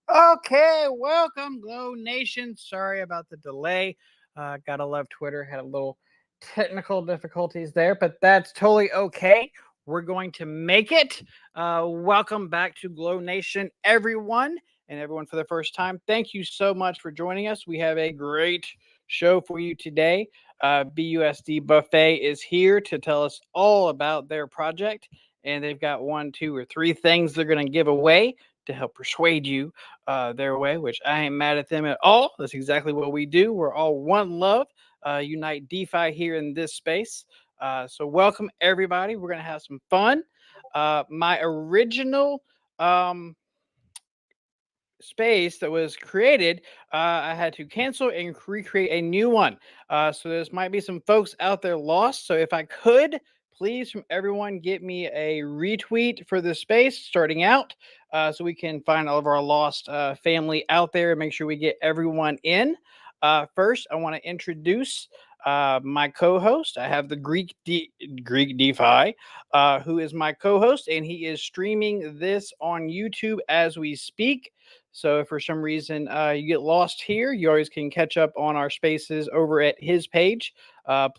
Okay, welcome, Glow Nation. Sorry about the delay. Gotta love Twitter. Had a little technical difficulties there, but that's totally okay. We're going to make it. Welcome back to Glow Nation, everyone, and everyone for the first time. Thank you so much for joining us. We have a great show for you today. BUSD Buffet is here to tell us all about their project, and they've got 1, 2, or 3 things they're going to give away to help persuade you their way, which I ain't mad at them at all. That's exactly what we do. We're all one love. Unite DeFi here in this space. So welcome everybody. We're gonna have some fun. My original space that was created, I had to cancel and recreate a new one. So there might be some folks out there lost. So if I could, please, from everyone, get me a retweet for the space starting out, so we can find all of our lost family out there and make sure we get everyone in. First, I want to introduce my co-host. I have the Greek DeFi, who is my co-host, and he is streaming this on YouTube as we speak. So if for some reason you get lost here, you always can catch up on our spaces over at his page.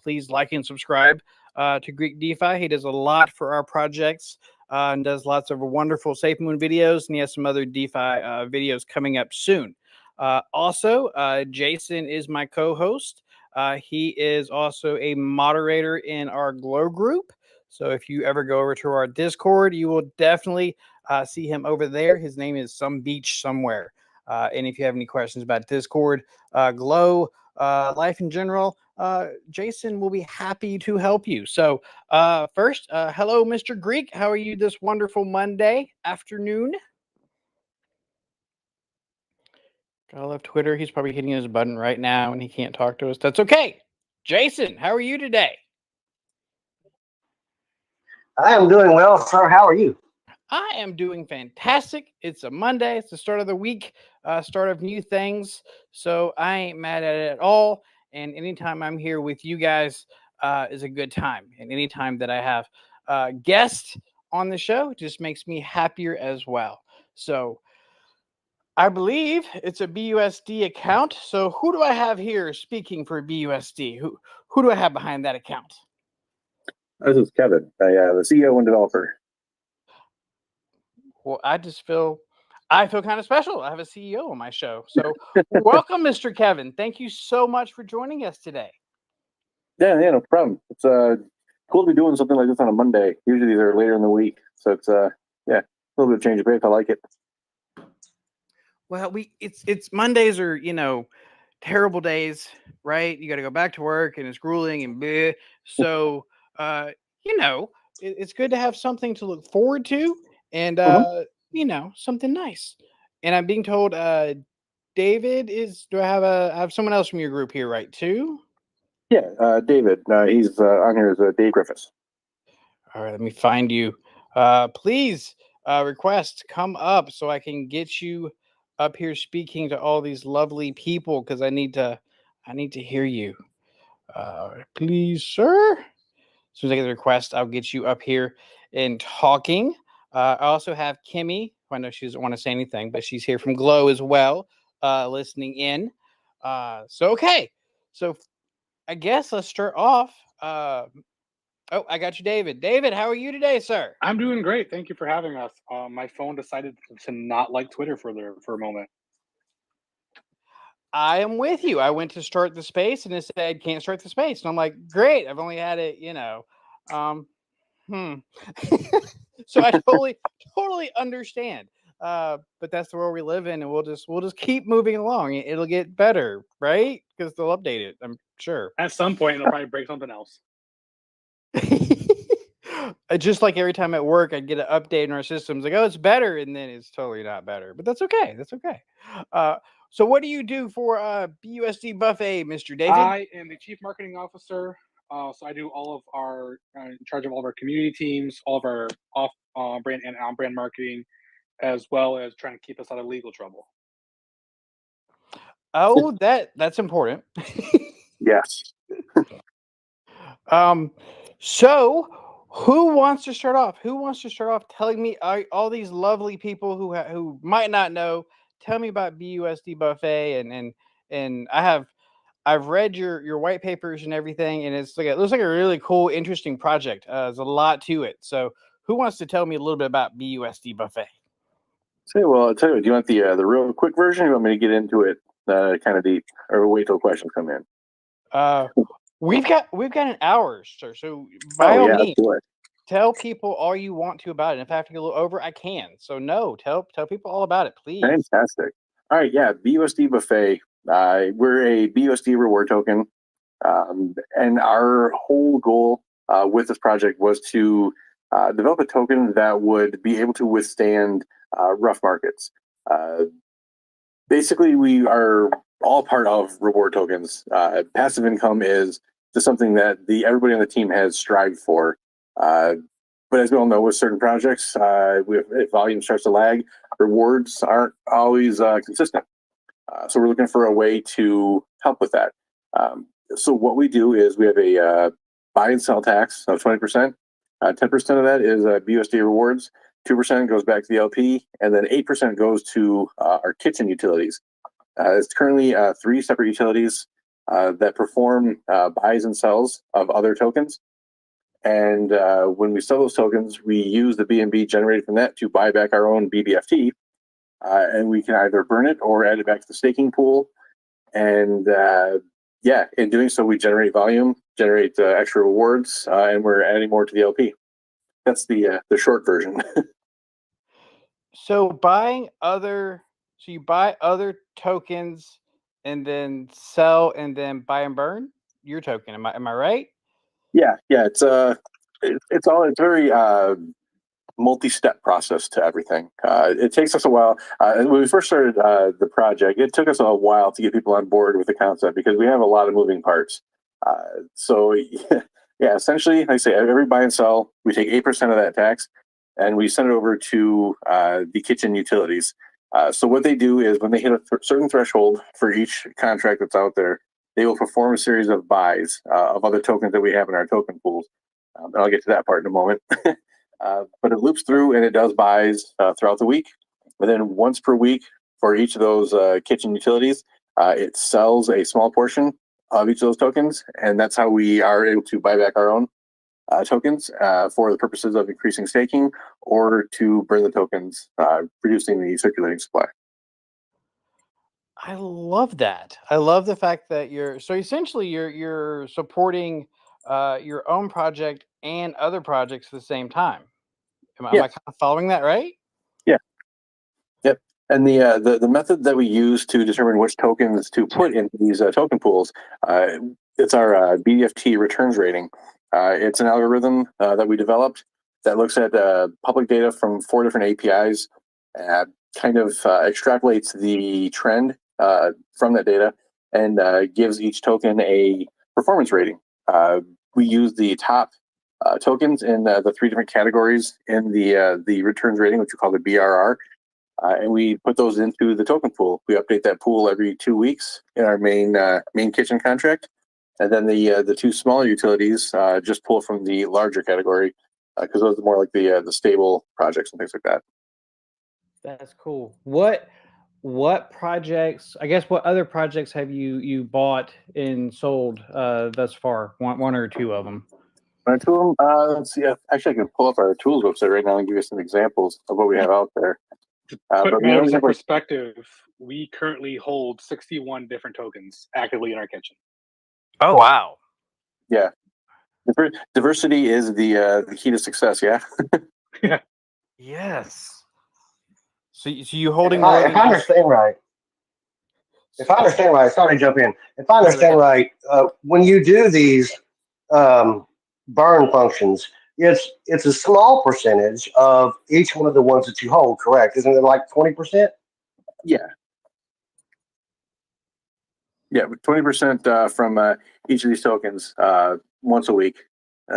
Please like and subscribe to Greek DeFi. He does a lot for our projects and does lots of wonderful Safe Moon videos, and he has some other DeFi videos coming up soon. Also, Jason is my co-host. He is also a moderator in our Glow group. So if you ever go over to our Discord, you will definitely see him over there. His name is Some Beach Somewhere. And if you have any questions about Discord, Glow, life in general, Jason will be happy to help you. So first, hello, Mr. Greek. How are you this wonderful Monday afternoon? I love Twitter. He's probably hitting his button right now and he can't talk to us. That's okay. Jason, how are you today? I am doing well, sir. How are you? I am doing fantastic. It's a Monday. It's the start of the week, start of new things. So I ain't mad at it at all. And anytime I'm here with you guys is a good time. And anytime that I have guests on the show just makes me happier as well. So I believe it's a BUSD account. So who do I have here speaking for BUSD? Who do I have behind that account? This is Kevin, the CEO and developer. Well, I feel kind of special. I have a CEO on my show. So welcome, Mr. Kevin. Thank you so much for joining us today. Yeah, no problem. It's cool to be doing something like this on a Monday. Usually these are later in the week. So it's a little bit of change of pace. I like it. Well, it's Mondays are, terrible days, right? You got to go back to work and it's grueling and bleh. So, it's good to have something to look forward to and, something nice. And I'm being told, David do I have someone else from your group here, right? Too? Yeah, David. He's on here as Dave Griffiths. All right, let me find you. Please request come up so I can get you up here speaking to all these lovely people because I need to hear you. Please, sir. As soon as I get the request, I'll get you up here and talking. I also have Kimmy. I know she doesn't want to say anything, but she's here from Glow as well, listening in. Okay. So I guess let's start off. Oh, I got you, David. David, how are you today, sir? I'm doing great. Thank you for having us. My phone decided to not like Twitter for a moment. I am with you. I went to start the space and it said can't start the space. And I'm like, great. I've only had it, So I totally understand. But that's the world we live in, and we'll just keep moving along. It'll get better, right? Because they'll update it, I'm sure. At some point, it'll probably break something else. Just like every time at work, I'd get an update in our systems, like, oh, it's better, and then it's totally not better. But that's okay. That's okay. So what do you do for BUSD Buffet, Mr. David? I am the chief marketing officer. So I do all of our in charge of all of our community teams, all of our off brand and on brand marketing, as well as trying to keep us out of legal trouble. Oh, that's important. Yes. So who wants to start off? Who wants to start off telling me all these lovely people who might not know? Tell me about BUSD Buffet and I've read your white papers and everything, and it looks like a really cool, interesting project. There's a lot to it. So who wants to tell me a little bit about BUSD Buffet? Well, I'll tell you what, do you want the real quick version, or you want me to get into it kind of deep, or wait till questions come in? We've got an hour, sir. So by all means, tell people all you want to about it. And if I have to go a little over, I can. So no, tell people all about it, please. Fantastic. All right, yeah, BUSD Buffet. We're a BUSD reward token, and our whole goal with this project was to develop a token that would be able to withstand rough markets. Basically, we are all part of reward tokens. Passive income is just something that everybody on the team has strived for But as we all know, with certain projects, if volume starts to lag, rewards aren't always consistent. So we're looking for a way to help with that. So what we do is we have a buy and sell tax of 20%. 10% of that is BUSD rewards. 2% goes back to the LP, and then 8% goes to our kitchen utilities. It's currently 3 separate utilities that perform buys and sells of other tokens. And when we sell those tokens, we use the BNB generated from that to buy back our own BBFT. And we can either burn it or add it back to the staking pool. And yeah, in doing so, we generate volume, generate extra rewards, and we're adding more to the LP. That's the short version. So you buy other tokens and then sell and then buy and burn your token. Am I right? Yeah. It's very multi-step process to everything. It takes us a while. When we first started the project, it took us a while to get people on board with the concept because we have a lot of moving parts. So yeah, essentially, like I say, every buy and sell, we take 8% of that tax and we send it over to the kitchen utilities. So what they do is when they hit a certain threshold for each contract that's out there, they will perform a series of buys of other tokens that we have in our token pools. And I'll get to that part in a moment. But it loops through and it does buys throughout the week. And then once per week for each of those kitchen utilities, it sells a small portion of each of those tokens. And that's how we are able to buy back our own tokens for the purposes of increasing staking or to burn the tokens, reducing the circulating supply. I love that. I love the fact that you're supporting your own project and other projects at the same time. Am I kind of following that right? Yeah. Yep. And the method that we use to determine which tokens to put into these token pools, it's our BDFT returns rating. It's an algorithm that we developed that looks at public data from 4 different APIs, kind of extrapolates the trend from that data and gives each token a performance rating. We use the top tokens in the 3 different categories in the returns rating, which we call the BRR, and we put those into the token pool. We update that pool every 2 weeks in our main kitchen contract, and then the 2 smaller utilities just pull from the larger category because those are more like the stable projects and things like that. That's cool. What projects? I guess what other projects have you bought and sold thus far? One or 2 of them. Let's see. Actually, I can pull up our tools website right now and give you some examples of what we have out there. Put matters in perspective, we currently hold 61 different tokens actively in our kitchen. Oh wow! Yeah, diversity is the key to success. Yeah. Yeah. Yes. So you holding if I understand right, sorry to jump in. If I understand right, when you do these burn functions, it's a small percentage of each one of the ones that you hold, correct? Isn't it like 20%? Yeah. Yeah, 20% from each of these tokens once a week.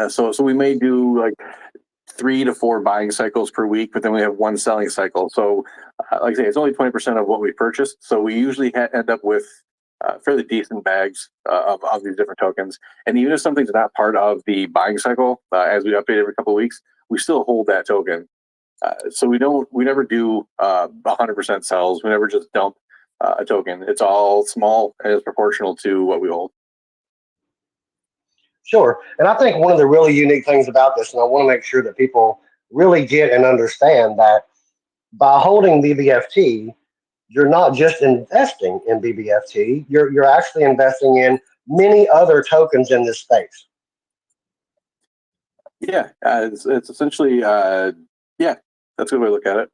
So we may do like 3 to 4 buying cycles per week, but then we have 1 selling cycle. So like I say, it's only 20% of what we purchased. So we usually end up with fairly decent bags of these different tokens. And even if something's not part of the buying cycle, as we update every couple of weeks, we still hold that token. So we never do 100% sells. We never just dump a token. It's all small and is proportional to what we hold. Sure. And I think one of the really unique things about this, and I want to make sure that people really get and understand that by holding BBFT, you're not just investing in BBFT, you're actually investing in many other tokens in this space. Yeah, it's essentially, yeah, that's a good way to look at it.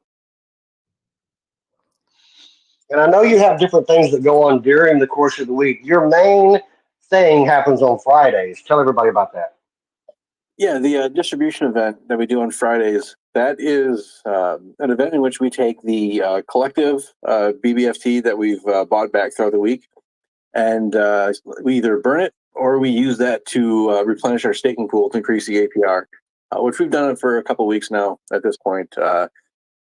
And I know you have different things that go on during the course of the week. Your main thing happens on Fridays. Tell everybody about that. Yeah, the distribution event that we do on Fridays, that is an event in which we take the collective BBFT that we've bought back throughout the week, and we either burn it or we use that to replenish our staking pool to increase the APR. which we've done it for a couple of weeks now at this point.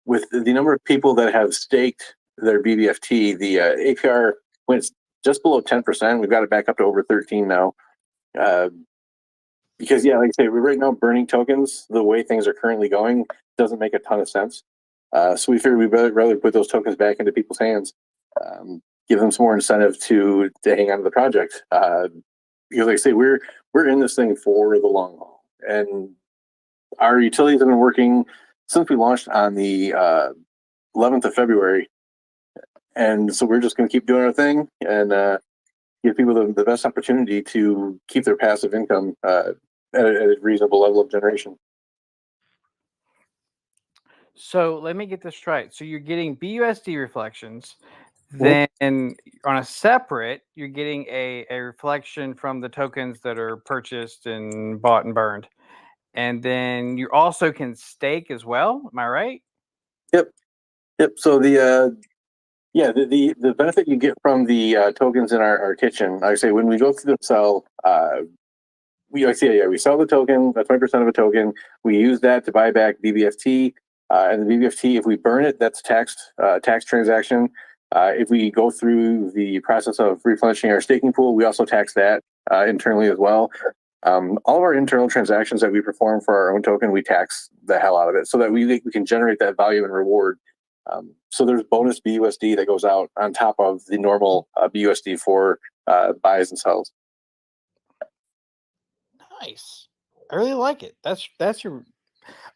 With the number of people that have staked their BBFT, the APR went just below 10%. We've got it back up to over 13 now. Because, yeah, like I say, we're right now burning tokens the way things are currently going doesn't make a ton of sense. So we figured we'd rather put those tokens back into people's hands, give them some more incentive to hang on to the project. Because, like I say, we're in this thing for the long haul, and our utilities have been working since we launched on the 11th of February, and so we're just going to keep doing our thing and give people the best opportunity to keep their passive income at a reasonable level of generation. So let me get this straight. So you're getting BUSD reflections, then on a separate, you're getting a reflection from the tokens that are purchased and bought and burned. And then you also can stake as well. Am I right? Yep. So the benefit you get from the tokens in our kitchen, like I say, when we go through the cell, we sell the token, that's 20% of a token. We use that to buy back BBFT. And the BBFT, if we burn it, that's tax transaction. If we go through the process of replenishing our staking pool, we also tax that internally as well. All of our internal transactions that we perform for our own token, we tax the hell out of it so that we can generate that value and reward. So there's bonus BUSD that goes out on top of the normal BUSD for buys and sells. Nice. I really like it. That's your.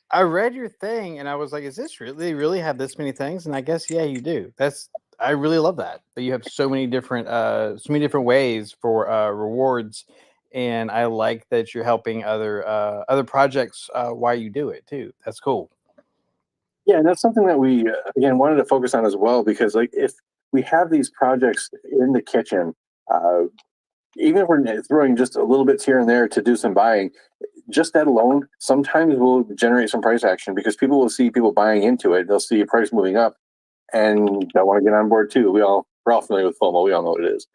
I read your thing and I was like, "Is this really have this many things?" And I guess yeah, you do. I really love that you have so many different ways for rewards, and I like that you're helping other projects while you do it too. That's cool. Yeah, and that's something that we again wanted to focus on as well, because like if we have these projects in the kitchen, even if we're throwing just a little bits here and there to do some buying, just that alone sometimes will generate some price action, because people will see people buying into it. They'll see a price moving up, and they'll want to get on board too. We're all familiar with FOMO. We all know what it is.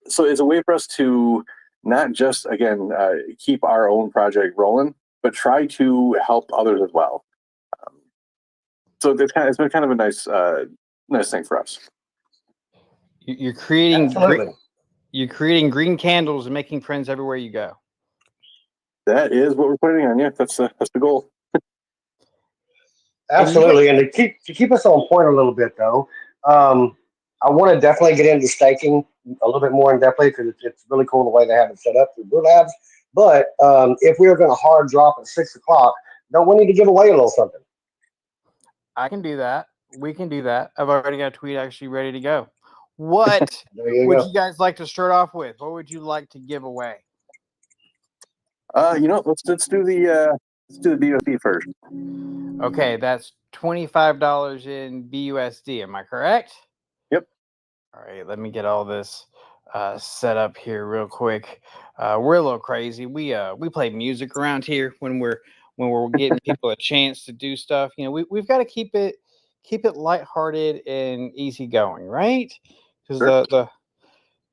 So it's a way for us to not just again keep our own project rolling, but try to help others as well. So it's been kind of a nice thing for us. You're creating Absolutely. you're creating green candles and making friends everywhere you go. That is what we're putting on. Yeah, that's the goal. Absolutely, and to keep us on point a little bit though, I want to definitely get into staking a little bit more in depthly, because it's really cool the way they have it set up through Blue Labs. But if we are going to hard drop at 6 o'clock, don't we need to give away a little something? I can do that. We can do that. I've already got a tweet actually ready to go. What you would go. you guys like to start off with? What would you like to give away? Let's do the BOC first. Okay, that's $25 in BUSD. Am I correct? Yep. All right, let me get all this set up here real quick. We're a little crazy. We play music around here when we're getting people a chance to do stuff. You know, we've got to keep it lighthearted and easygoing, right? Because Sure.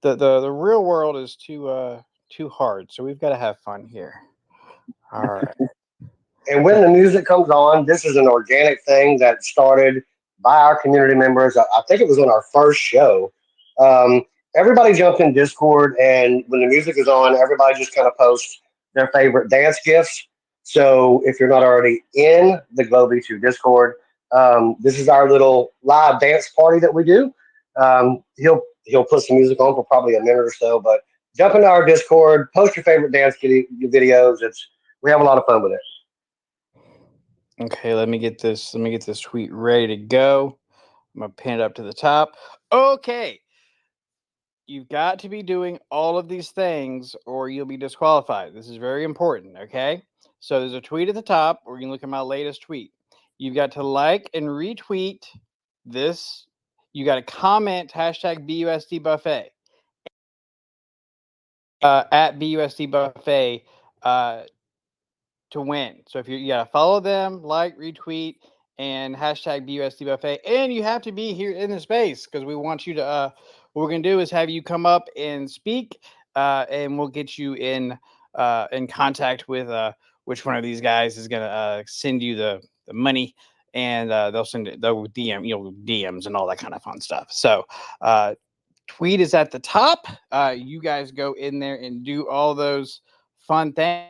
the real world is too hard. So we've got to have fun here. All right. And when the music comes on, this is an organic thing that started by our community members. I think it was on our first show. Um, Everybody jumped in Discord, and when the music is on, everybody just kind of posts their favorite dance gifs. So if you're not already in the Glow2 Discord, this is our little live dance party that we do. He'll put some music on for probably a minute or so, but jump into our Discord, post your favorite dance videos. We have a lot of fun with it. Okay, let me get this tweet ready to go. I'm gonna pin it up to the top. Okay. You've got to be doing all of these things or you'll be disqualified. This is very important, okay? So there's a tweet at the top, or you can look at my latest tweet. You've got to like and retweet this. You got to comment hashtag BUSDbuffet at BUSDbuffet to win. So if you gotta follow them, like, retweet, and hashtag BUSDbuffet, and you have to be here in the space because we want you to. What we're gonna do is have you come up and speak, and we'll get you in contact with which one of these guys is gonna send you the money, and they'll DM, DMs and all that kind of fun stuff. So tweet is at the top. You guys go in there and do all those fun things.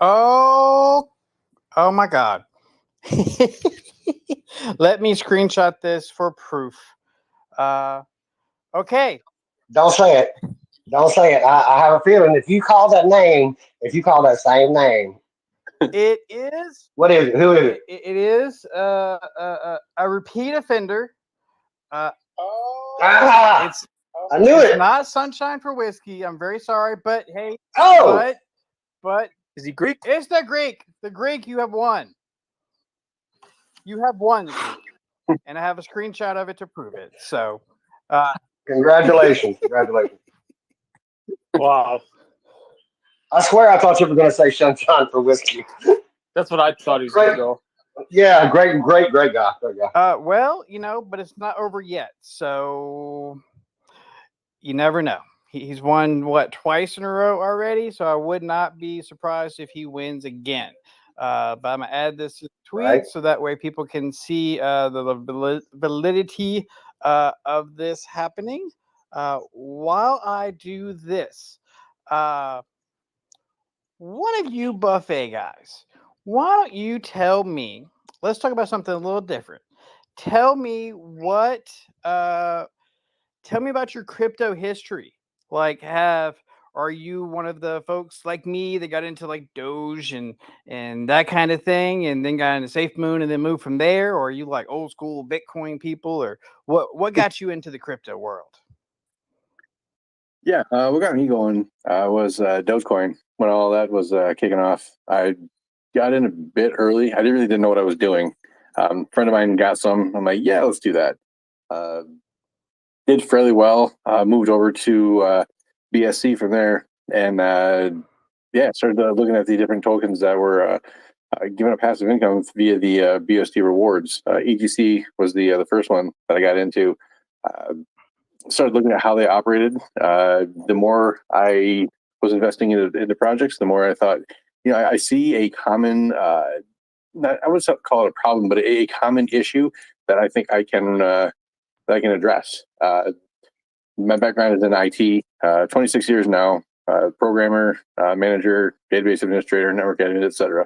Oh my God. Let me screenshot this for proof. Okay. Don't say it. Don't say it. I have a feeling if you call that name, if you call that same name, It is. what is it? Who is it? It is a repeat offender. Ah, It's I knew it's it. not sunshine for whiskey. I'm very sorry, but hey, Oh, but Is he Greek? it's the Greek. The Greek, you have won. You have won the Greek, and I have a screenshot of it to prove it. So, congratulations. Congratulations. Wow. I swear I thought you were going to say sunshine for whiskey. That's what I thought he was going to Great. go. Yeah, great guy. Great guy. well, but it's not over yet. So you never know. He's won what, twice in a row already, so I would not be surprised if he wins again. But I'm gonna add this to the tweet Right. so that way people can see the validity of this happening. While I do this, one of you buffet guys, why don't you tell me? Let's talk about something a little different. Tell me what. Tell me about your crypto history. Like, are you one of the folks like me that got into like Doge and that kind of thing, and then got into Safe Moon and then moved from there, or are you like old school Bitcoin people, or what got you into the crypto world? Yeah, what got me going was Dogecoin when all that was kicking off. I got in a bit early. I really didn't know what I was doing. Friend of mine got some. I'm like, yeah, let's do that. Did fairly well. Moved over to BSC from there, and started looking at the different tokens that were giving up passive income via the BSD rewards. EGC was the first one that I got into. Started looking at how they operated. The more I was investing into projects, the more I thought, I see a common, I wouldn't call it a problem, but a common issue that I think I can address. My background is in IT, 26 years now, programmer, manager, database administrator, network admin, etc.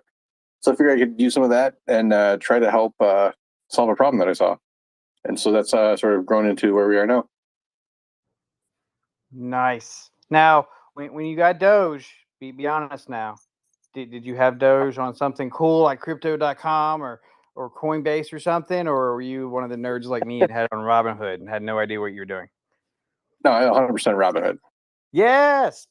So I figured I could use some of that and try to help solve a problem that I saw. And so that's sort of grown into where we are now. Nice. Now, when you got Doge, be honest now. Did you have Doge on something cool like crypto.com or Coinbase or something, or were you one of the nerds like me and had it on Robinhood and had no idea what you were doing? No, 100% Robinhood. Yes.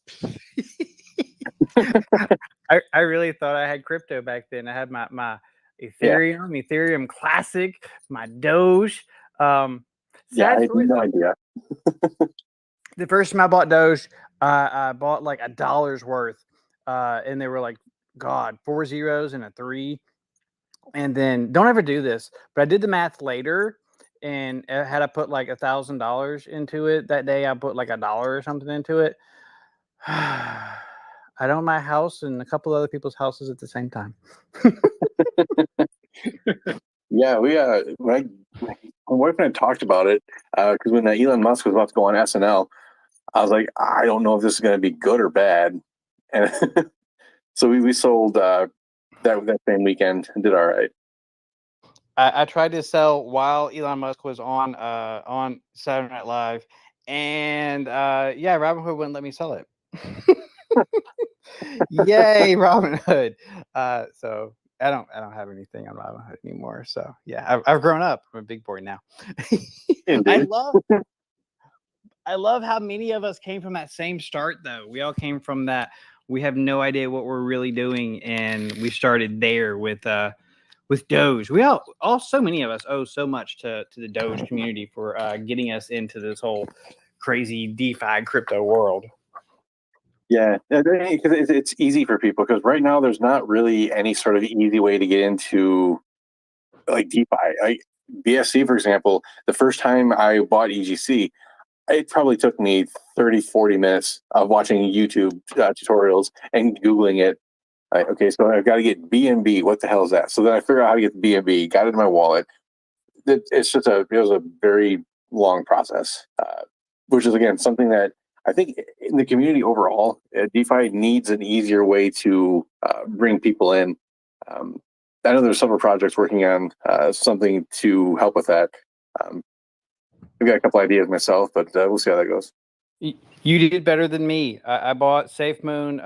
I really thought I had crypto back then. I had my Ethereum Classic, my Doge. I had no idea. The first time I bought Doge, I bought like $1 worth, and they were like, God, 4 zeros and a 3. And then don't ever do this, but I did the math later, and had I put like $1,000 into it that day, I put like $1 or something into it. I'd own my house and a couple other people's houses at the same time. Yeah, we my wife and I talked about it because when Elon Musk was about to go on SNL, I was like, I don't know if this is going to be good or bad, and so we sold that same weekend and did all right. I tried to sell while Elon Musk was on Saturday Night Live, and Robinhood wouldn't let me sell it. Yay, Robinhood! So I don't have anything on Robinhood anymore. So yeah, I've grown up. I'm a big boy now. I love how many of us came from that same start, though. We all came from that. We have no idea what we're really doing, and we started there with Doge. We so many of us owe so much to the Doge community for getting us into this whole crazy DeFi crypto world. Yeah, because it's easy for people because right now there's not really any sort of easy way to get into like DeFi. BSC, for example, the first time I bought EGC, it probably took me 30, 40 minutes of watching YouTube tutorials and Googling it. Okay, so I've got to get BNB. What the hell is that? So then I figured out how to get the BNB, got it in my wallet. It was a very long process, which is, again, something that I think in the community overall, DeFi needs an easier way to bring people in. I know there's several projects working on something to help with that. I've got a couple ideas myself, but we'll see how that goes. You did better than me. I bought Safe Moon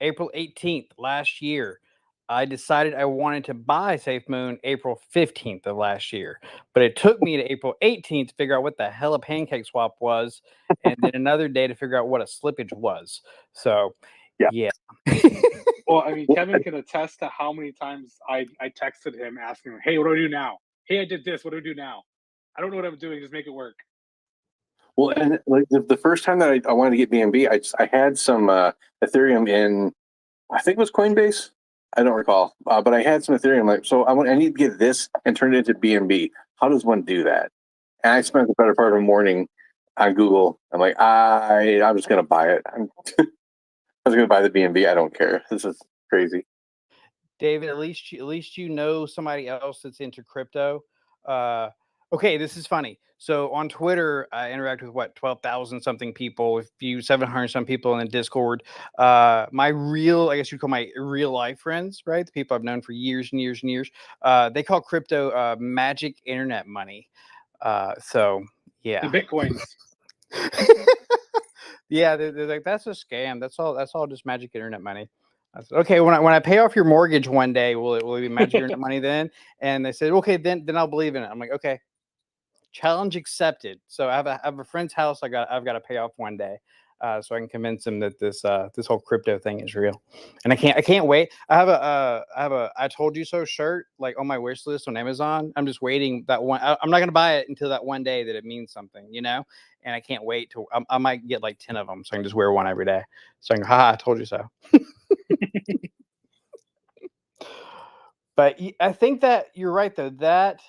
April 18th last year. I decided I wanted to buy SafeMoon April 15th of last year, but it took me to April 18th to figure out what the hell a pancake swap was, and then another day to figure out what a slippage was. So, yeah. Well, I mean, Kevin can attest to how many times I texted him asking him, "Hey, what do I do now? Hey, I did this. What do I do now? I don't know what I'm doing. Just make it work." Well, and like the first time that I wanted to get BNB, I had some Ethereum in, I think it was Coinbase. I don't recall, but I had some Ethereum. Like, so I need to get this and turn it into BNB. How does one do that? And I spent the better part of a morning on Google. I'm like, I'm just gonna buy it. I was gonna buy the BNB. I don't care. This is crazy. David, at least you know somebody else that's into crypto. Okay, this is funny. So on Twitter, I interact with 12,000 something people, a few 700 some people in the Discord. My real, I guess you'd call my real life friends, right? The people I've known for years and years and years. They call crypto magic internet money. So yeah, The bitcoins. yeah, they're like, that's a scam. That's all just magic internet money. I said, okay, when I pay off your mortgage one day, will it be magic internet money then? And they said, okay, then I'll believe in it. I'm like, okay, challenge accepted. So I have a friend's house I've got to pay off one day, so I can convince him that this whole crypto thing is real. And I can't wait. I have a I told you so shirt like on my wish list on Amazon. I'm just waiting that one. I'm not gonna buy it until that one day that it means something, you know. And I can't wait to. I might get like 10 of them, so I can just wear one every day. So I can, haha, I told you so. But I think that you're right, though, that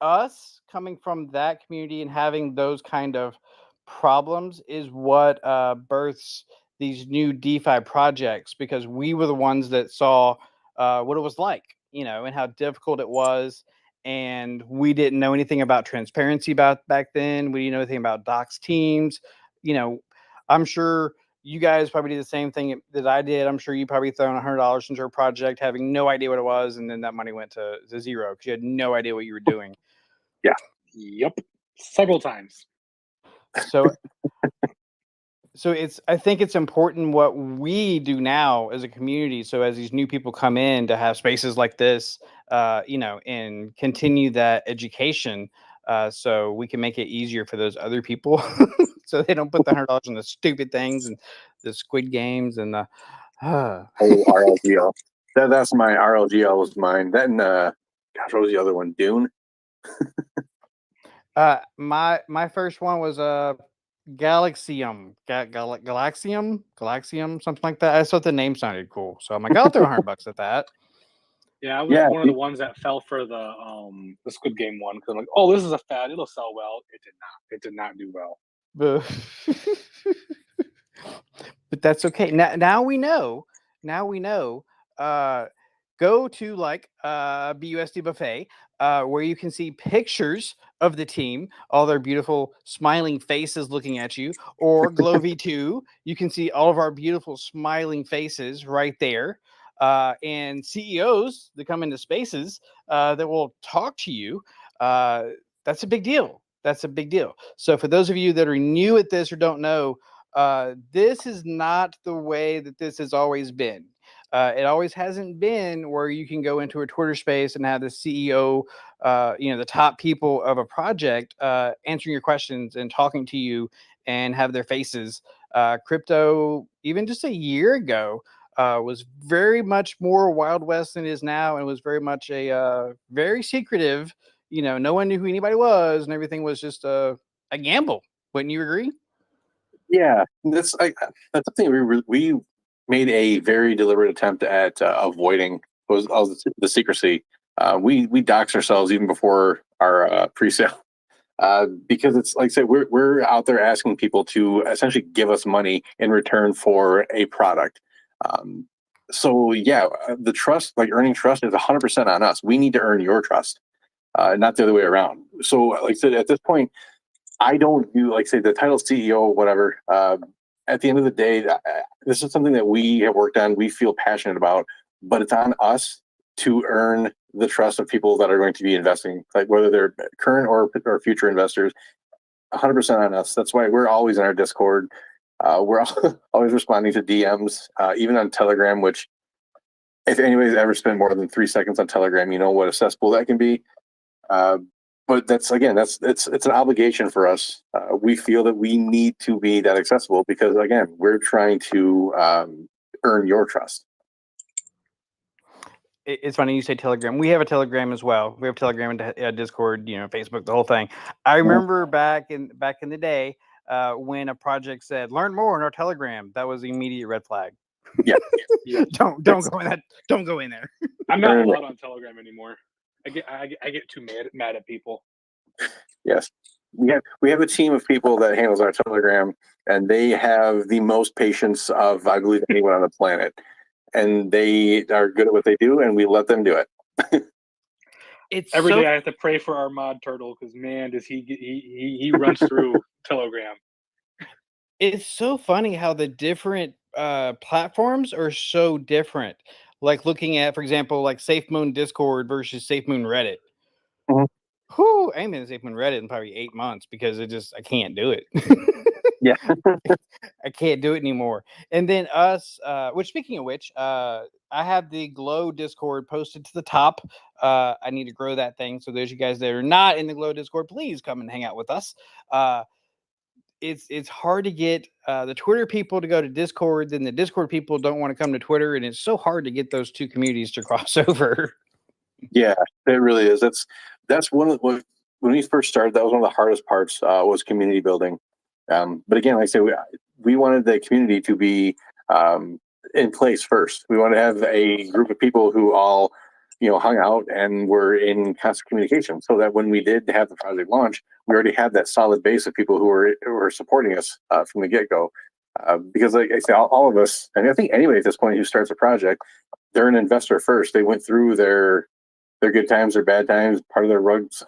us coming from that community and having those kind of problems is what births these new DeFi projects, because we were the ones that saw what it was like, you know, and how difficult it was. And we didn't know anything about transparency about back then. We didn't know anything about docs teams. You know, I'm sure you guys probably did the same thing that I did. I'm sure you probably thrown $100 into a project having no idea what it was, and then that money went to zero because you had no idea what you were doing. Yeah. Yep. Several times. So I think it's important what we do now as a community. So as these new people come in, to have spaces like this, you know, and continue that education, so we can make it easier for those other people, so they don't put the $100 on the stupid things and the Squid Games and the. Oh, RLGL. That's my RLGL was mine. Then, gosh, what was the other one? Dune. My first one was Galaxium, Galaxium, something like that. I thought the name sounded cool, so I'm like, I'll throw $100 at that. Yeah, I was one of the ones that fell for the Squid Game one because I'm like, oh, this is a fad. It'll sell well. It did not. It did not do well. But that's okay. Now we know. Now we know. Go to like Busdbuffet, where you can see pictures of the team, all their beautiful smiling faces looking at you, or Glow V2. You can see all of our beautiful smiling faces right there. And CEOs that come into spaces that will talk to you. That's a big deal. That's a big deal. So for those of you that are new at this or don't know, this is not the way that this has always been. It always hasn't been where you can go into a Twitter space and have the CEO, you know, the top people of a project answering your questions and talking to you and have their faces. Crypto, even just a year ago, was very much more Wild West than it is now, and was very much a very secretive. You know, no one knew who anybody was, and everything was just a gamble. Wouldn't you agree? Yeah, that's something we made a very deliberate attempt at avoiding was all the secrecy. We doxed ourselves even before our pre-sale because it's like I said, we're out there asking people to essentially give us money in return for a product. So yeah, the trust, like earning trust, is 100% on us. We need to earn your trust, not the other way around. So like I said, at this point, I don't do, like say, the title CEO, whatever. At the end of the day, this is something that we have worked on. We feel passionate about, but it's on us to earn the trust of people that are going to be investing, like whether they're current or future investors. 100% on us. That's why we're always in our Discord. We're always responding to DMs, even on Telegram, which if anybody's ever spent more than 3 seconds on Telegram, you know what a cesspool that can be. But that's it's an obligation for us. We feel that we need to be that accessible because again, we're trying to earn your trust. It's funny you say Telegram. We have a Telegram as well. We have Telegram and Discord, Facebook, the whole thing. I remember back in the day when a project said "learn more" in our Telegram. That was the immediate red flag. Yeah, don't go in that. Don't go in there. I'm not allowed on Telegram anymore. I get too mad at people. Yes, we have a team of people that handles our Telegram, and they have the most patience of, I believe, anyone on the planet. And they are good at what they do, and we let them do it. It's Every day I have to pray for our mod turtle because man, does he runs through Telegram. It's so funny how the different platforms are so different. Like looking at, for example, like SafeMoon Discord versus SafeMoon Reddit. Mhm. Whew, I ain't been to SafeMoon Reddit in probably 8 months because I can't do it. Yeah. I can't do it anymore. And then which speaking of which, I have the Glow Discord posted to the top. I need to grow that thing. So those of you guys that are not in the Glow Discord, please come and hang out with us. It's hard to get the Twitter people to go to Discord, then the Discord people don't want to come to Twitter, and it's so hard to get those two communities to cross over. Yeah, it really is. That's one of when we first started. That was one of the hardest parts. Was community building. But again, like I say, we wanted the community to be in place first. We wanted to have a group of people who all hung out and were in constant communication, so that when we did have the project launch, we already had that solid base of people who were supporting us from the get go. Because like I say, all of us, and I think anybody at this point who starts a project, they're an investor first. They went through their good times or bad times, part of their rugs.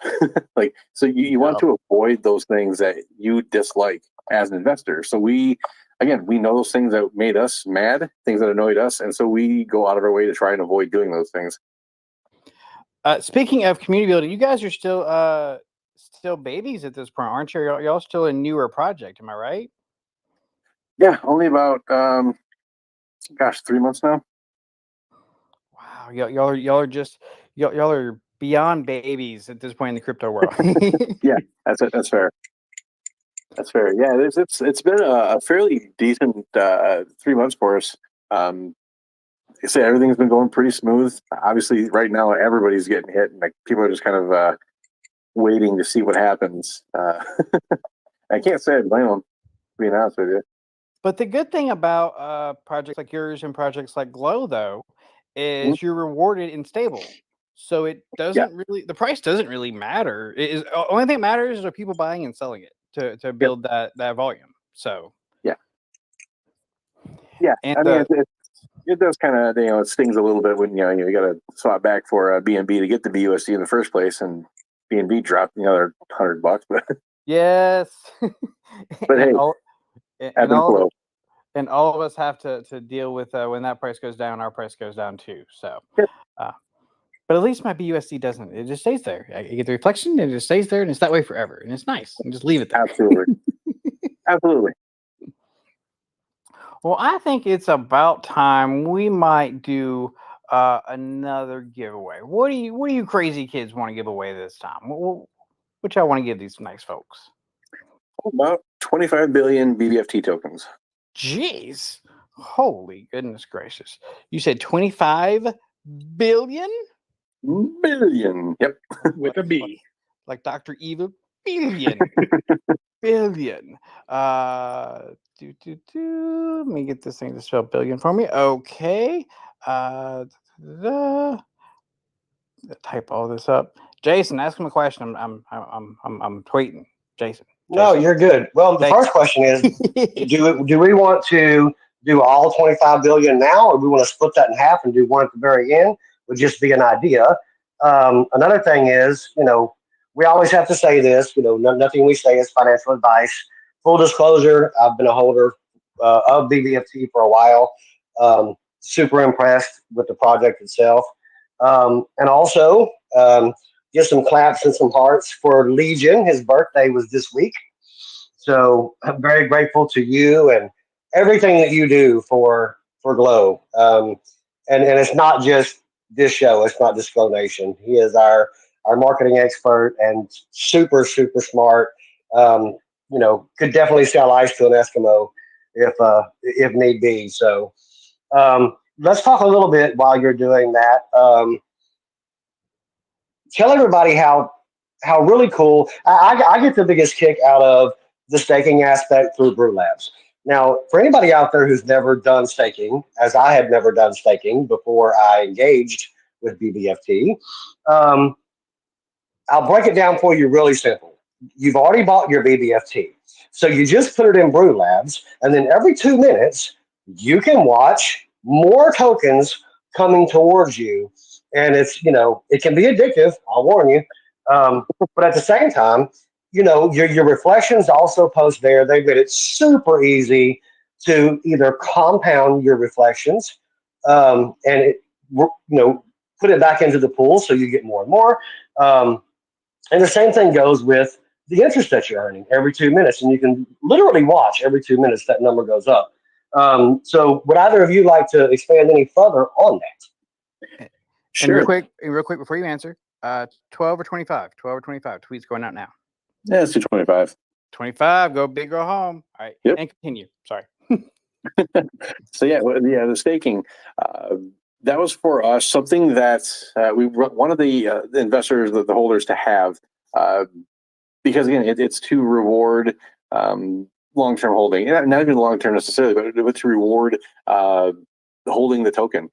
Like, so you want to avoid those things that you dislike as an investor. So we know those things that made us mad, things that annoyed us. And so we go out of our way to try and avoid doing those things. Speaking of community building, you guys are still babies at this point, aren't you? Y'all still a newer project, am I right? Yeah, only about 3 months now. Wow, y'all are beyond babies at this point in the crypto world. Yeah, that's fair. That's fair. Yeah, it's been a fairly decent 3 months for us. I say everything's been going pretty smooth. Obviously, right now everybody's getting hit, and like people are just kind of waiting to see what happens. I can't say I blame them, to be honest with you. But the good thing about projects like yours and projects like Glow, though, is you're rewarded in stable. So it doesn't really, the price doesn't really matter. It is only thing that matters is are people buying and selling it to build that volume. So yeah. And I mean, it does kind of it stings a little bit when you got to swap back for BNB to get the BUSD in the first place, and BNB dropped another $100. But yes, but hey, and all of us have to deal with when that price goes down, our price goes down too. So, but at least my BUSD doesn't. It just stays there. I get the reflection, and it just stays there, and it's that way forever, and it's nice. And just leave it there. Absolutely, absolutely. Well, I think it's about time we might do another giveaway. What do you crazy kids want to give away this time? What y'all want to give these nice folks? About 25 billion BBFT tokens. Jeez. Holy goodness gracious. You said 25 billion? Billion. Yep. With a B. Like Dr. Evil. Billion. Billion. Let me get this thing to spell billion for me. Okay. Type all this up. Jason, ask him a question. I'm tweeting. Jason. No, you're good. Well, the first question is, do we want to do all 25 billion now, or do we want to split that in half and do one at the very end? Would just be an idea. Another thing is, we always have to say this. Nothing we say is financial advice. Full disclosure: I've been a holder of BBFT for a while. Super impressed with the project itself, and also. Just some claps and some hearts for Legion. His birthday was this week. So I'm very grateful to you and everything that you do for Glow. and it's not just this show. It's not just Glownation. He is our marketing expert and super smart. Um, could definitely sell ice to an Eskimo if need be. So let's talk a little bit while you're doing that. Tell everybody how really cool. I get the biggest kick out of the staking aspect through Brew Labs. Now, for anybody out there who's never done staking, as I had never done staking before I engaged with BBFT, um, I'll break it down for you really simple. You've already bought your BBFT. So you just put it in Brew Labs, and then every 2 minutes, you can watch more tokens coming towards you. And it can be addictive, I'll warn you. But at the same time, your reflections also post there. They've made it super easy to either compound your reflections and put it back into the pool so you get more and more. And the same thing goes with the interest that you're earning every 2 minutes. And you can literally watch every 2 minutes that number goes up. So would either of you like to expand any further on that? Sure. And real quick before you answer, 12 or 25? 12 or 25 tweets going out now. Yeah, let's do 25. 25, go big, go home. All right, yep. And continue. Sorry. So the staking, that was for us something that we one of the investors, the holders, to have because again, it's to reward long-term holding, not even long-term necessarily, but to reward holding the token.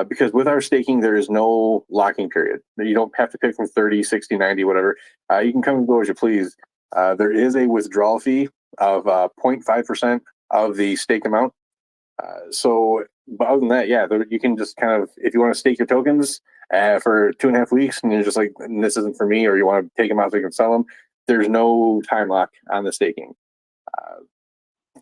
Because with our staking, there is no locking period. You don't have to pick from 30, 60, 90, whatever. You can come and go as you please. There is a withdrawal fee of 0.5% of the stake amount. But other than that, you can just kind of, if you want to stake your tokens for 2.5 weeks and you're just like, this isn't for me, or you want to take them out so you can sell them, there's no time lock on the staking.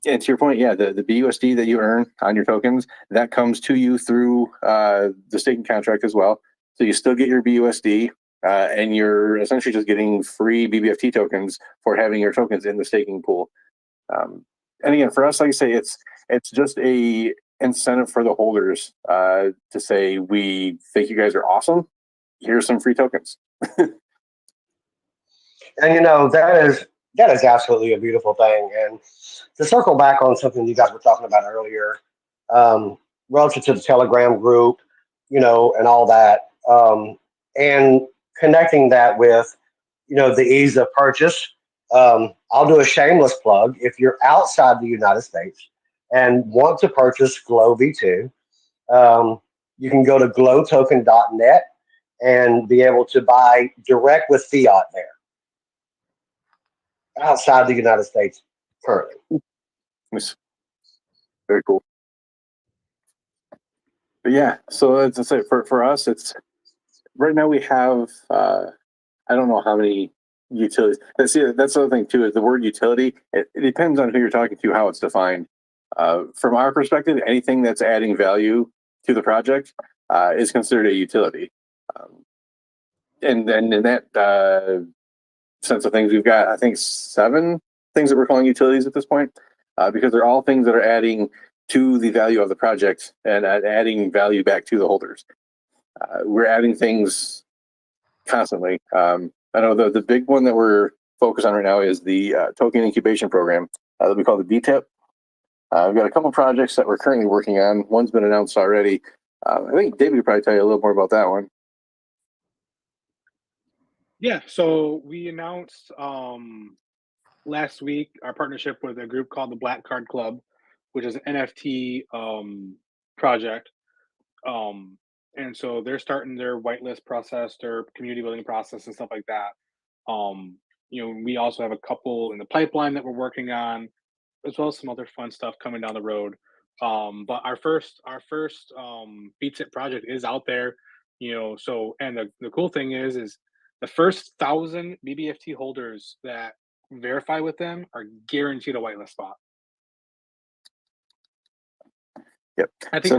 And to your point, the BUSD that you earn on your tokens, that comes to you through the staking contract as well. So you still get your BUSD, and you're essentially just getting free BBFT tokens for having your tokens in the staking pool. And again, for us, like I say, it's just a incentive for the holders to say, we think you guys are awesome. Here's some free tokens. And that is absolutely a beautiful thing. And to circle back on something you guys were talking about earlier, relative to the Telegram group, and all that, and connecting that with, the ease of purchase. I'll do a shameless plug. If you're outside the United States and want to purchase Glow V2, you can go to glowtoken.net and be able to buy direct with fiat there outside the United States currently. Very cool. But so as I say, for us, it's right now we have I don't know how many utilities. That's the other thing too, is the word utility. It depends on who you're talking to, how it's defined. From our perspective, anything that's adding value to the project is considered a utility. And then in that sense of things, we've got, I think, 7 things that we're calling utilities at this point, because they're all things that are adding to the value of the project and adding value back to the holders. We're adding things constantly. I know the big one that we're focused on right now is the token incubation program that we call the DTIP. We've got a couple projects that we're currently working on. One's been announced already. I think David could probably tell you a little more about that one. Yeah, so we announced last week our partnership with a group called the Black Card Club, which is an NFT project. And so they're starting their whitelist process, their community building process, and stuff like that. We also have a couple in the pipeline that we're working on, as well as some other fun stuff coming down the road. But our first Beats It project is out there. So, and the cool thing is the first 1,000 BBFT holders that verify with them are guaranteed a whitelist spot. Yep. I think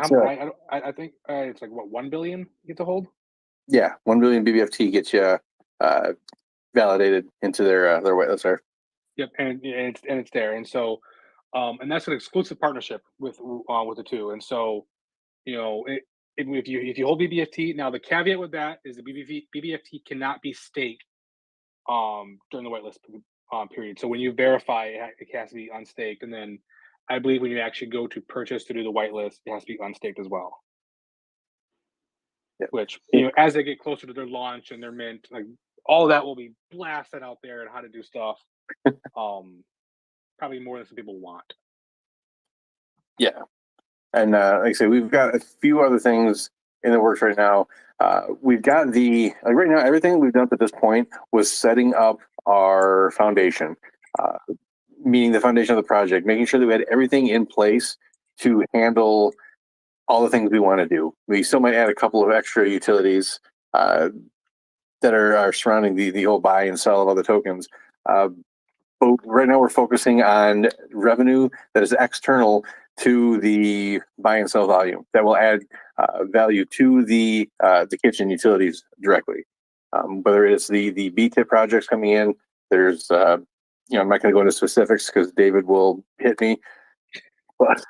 I think it's like what, 1 billion you get to hold. Yeah, 1 billion BBFT gets you validated into their whitelist there. Yep, and it's there, and so and that's an exclusive partnership with the two, and so if you hold BBFT, now the caveat with that is the BBFT cannot be staked during the whitelist period. So when you verify, it has to be unstaked, and then I believe when you actually go to purchase to do the whitelist, it has to be unstaked as well. Yeah. Which, as they get closer to their launch and their mint, like all of that will be blasted out there and how to do stuff. Probably more than some people want. Yeah. And like I said, we've got a few other things in the works right now. We've got right now, everything we've done up at this point was setting up our foundation, meaning the foundation of the project, making sure that we had everything in place to handle all the things we want to do. We still might add a couple of extra utilities that are surrounding the whole buy and sell of other tokens. But right now we're focusing on revenue that is external to the buy and sell volume that will add value to the kitchen utilities directly. Whether it's the BTIP projects coming in, there's I'm not going to go into specifics because David will hit me. But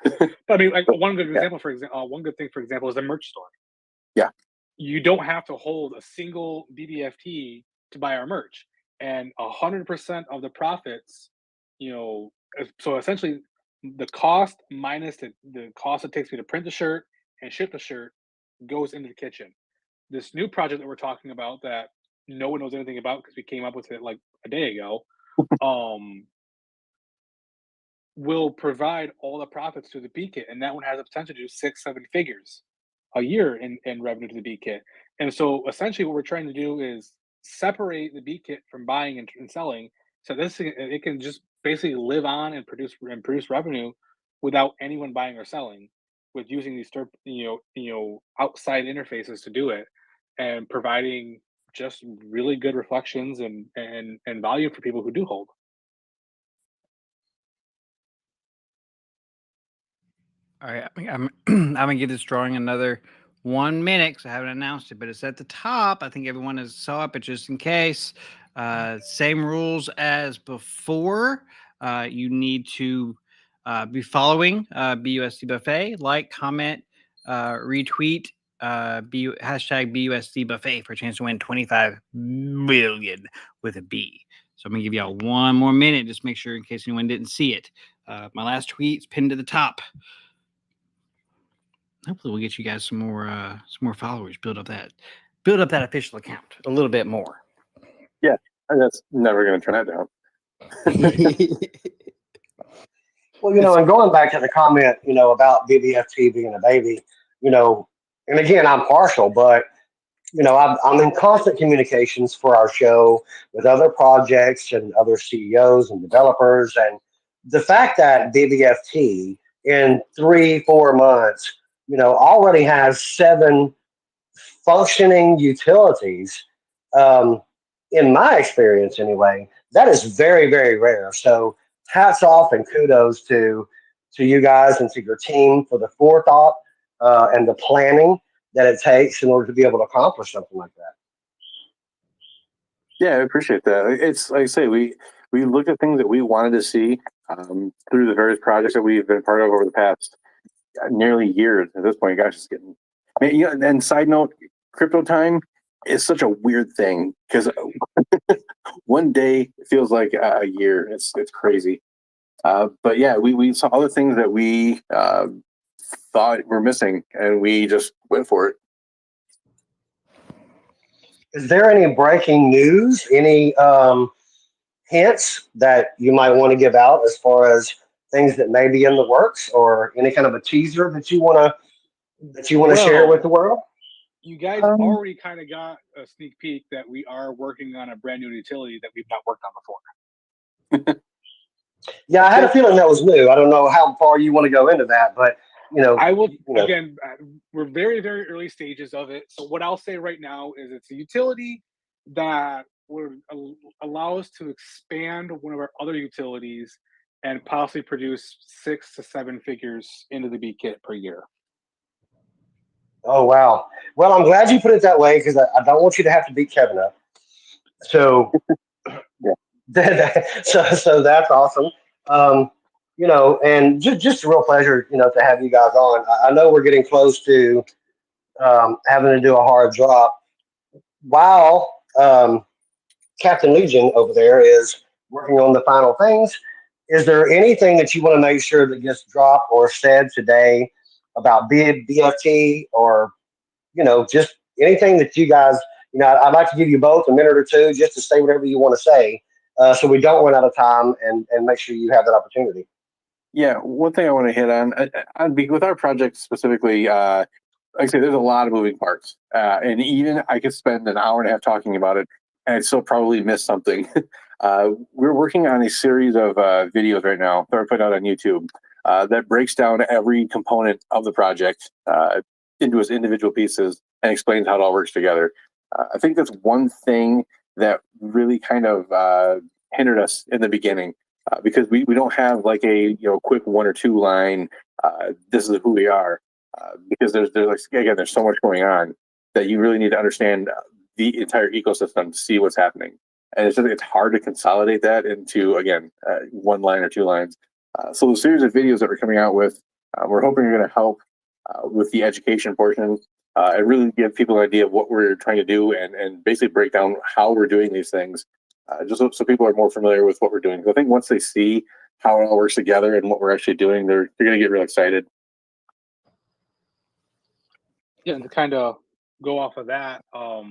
I mean, like one good example, one good thing, for example, is the merch store. Yeah, you don't have to hold a single BBFT to buy our merch, and 100% of the profits, so essentially the cost minus the cost it takes me to print the shirt and ship the shirt goes into the kitchen. This new project that we're talking about that no one knows anything about because we came up with it like a day ago, will provide all the profits to the B kit, and that one has the potential to do 6-7 figures a year in revenue to the B kit. And so essentially what we're trying to do is separate the B kit from buying and selling, so this it can just basically live on and produce revenue without anyone buying or selling, with using these outside interfaces to do it, and providing just really good reflections and value for people who do hold. All right, I'm I'm gonna give this drawing another 1 minute because I haven't announced it, but it's at the top. I think everyone has saw it, but just in case, same rules as before. You need to be following BUSD Buffet, like, comment, retweet, hashtag BUSD Buffet for a chance to win 25 million with a B. So I'm gonna give y'all 1 more minute, just make sure in case anyone didn't see it. My last tweet's pinned to the top. Hopefully we'll get you guys some more followers, build up that official account a little bit more. Yeah, that's never going to turn that down. Well, and going back to the comment, about BBFT being a baby, and again, I'm partial, but I'm in constant communications for our show with other projects and other CEOs and developers, and the fact that BBFT in 3-4 months, already has 7 functioning utilities. In my experience, anyway, that is very, very rare. So, hats off and kudos to you guys and to your team for the forethought and the planning that it takes in order to be able to accomplish something like that. Yeah, I appreciate that. It's like I say, we looked at things that we wanted to see through the various projects that we've been part of over the past nearly years. At this point, gosh, it's getting. And side note, crypto time is such a weird thing because one day feels like a year. It's crazy. But yeah, we saw all the things that we thought were missing, and we just went for it. Is there any breaking news? Any hints that you might want to give out as far as things that may be in the works, or any kind of a teaser that you want to share with the world? You guys already kind of got a sneak peek that we are working on a brand new utility that we've not worked on before. Yeah, I had a feeling that was new. I don't know how far you want to go into that, but I will again. We're very, very early stages of it. So what I'll say right now is it's a utility that would allow us to expand one of our other utilities and possibly produce 6 to 7 figures into the B kit per year. Oh, wow. Well, I'm glad you put it that way because I don't want you to have to beat Kevin up. So, so that's awesome. And just a real pleasure, to have you guys on. I know we're getting close to having to do a hard drop while Captain Legion over there is working on the final things. Is there anything that you want to make sure that gets dropped or said today about BFT, or just anything that you guys, I'd like to give you both a minute or two just to say whatever you want to say, so we don't run out of time, and make sure you have that opportunity. Yeah, one thing I want to hit on, with our project specifically, like I say, there's a lot of moving parts, and even I could spend an hour and a half talking about it, and I'd still probably miss something. We're working on a series of videos right now that are put out on YouTube that breaks down every component of the project into its individual pieces and explains how it all works together. I think that's one thing that really kind of hindered us in the beginning. Because we don't have like a quick 1 or 2 line. This is who we are, because there's there's so much going on that you really need to understand the entire ecosystem to see what's happening, and it's hard to consolidate that into 1 line or 2 lines. So the series of videos that we're coming out with, we're hoping are going to help with the education portion and really give people an idea of what we're trying to do, and basically break down how we're doing these things. Just so people are more familiar with what we're doing. I think once they see how it all works together and what we're actually doing, they're going to get real excited. Yeah, and to kind of go off of that, I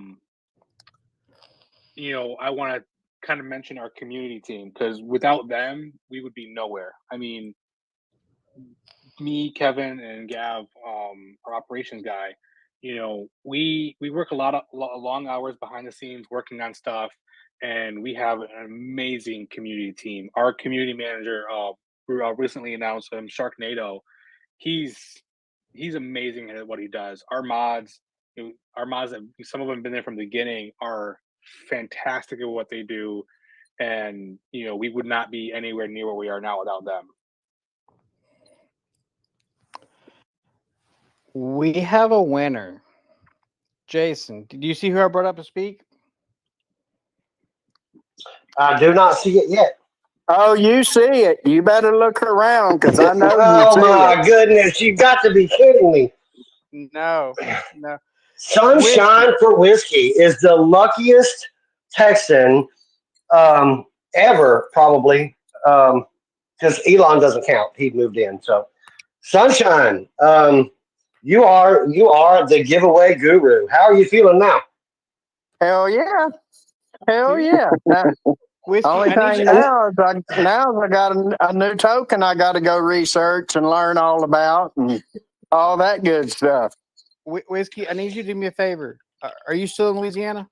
want to kind of mention our community team, because without them, we would be nowhere. I mean, me, Kevin, and Gav, our operations guy, we work a lot of long hours behind the scenes working on stuff. And we have an amazing community team. Our community manager, recently announced him, Sharknado. He's amazing at what he does. Our mods, some of them have been there from the beginning, are fantastic at what they do, and we would not be anywhere near where we are now without them. We have a winner. Jason, did you see who I brought up to speak? I do not see it yet. Oh, you see it. You better look around, because I know you Oh see my it. goodness, you got to be kidding me. No. Sunshine Whiskey. for Whiskey is the luckiest Texan ever, probably, because Elon doesn't count. He moved in. So, Sunshine, you are the giveaway guru. How are you feeling now? Hell yeah. Hell yeah. Now, Whiskey, only thing now is I got a new token I got to go research and learn all about and all that good stuff. Whiskey, I need you to do me a favor. Are you still in Louisiana?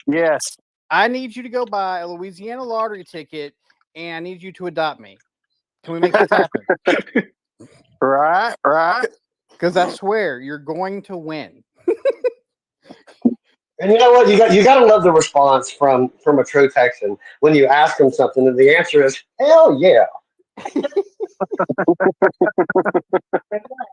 Yes. I need you to go buy a Louisiana lottery ticket, and I need you to adopt me. Can we make this happen? Right. Because I swear you're going to win. And you know what? You got to love the response from a true Texan when you ask them something, and the answer is hell yeah.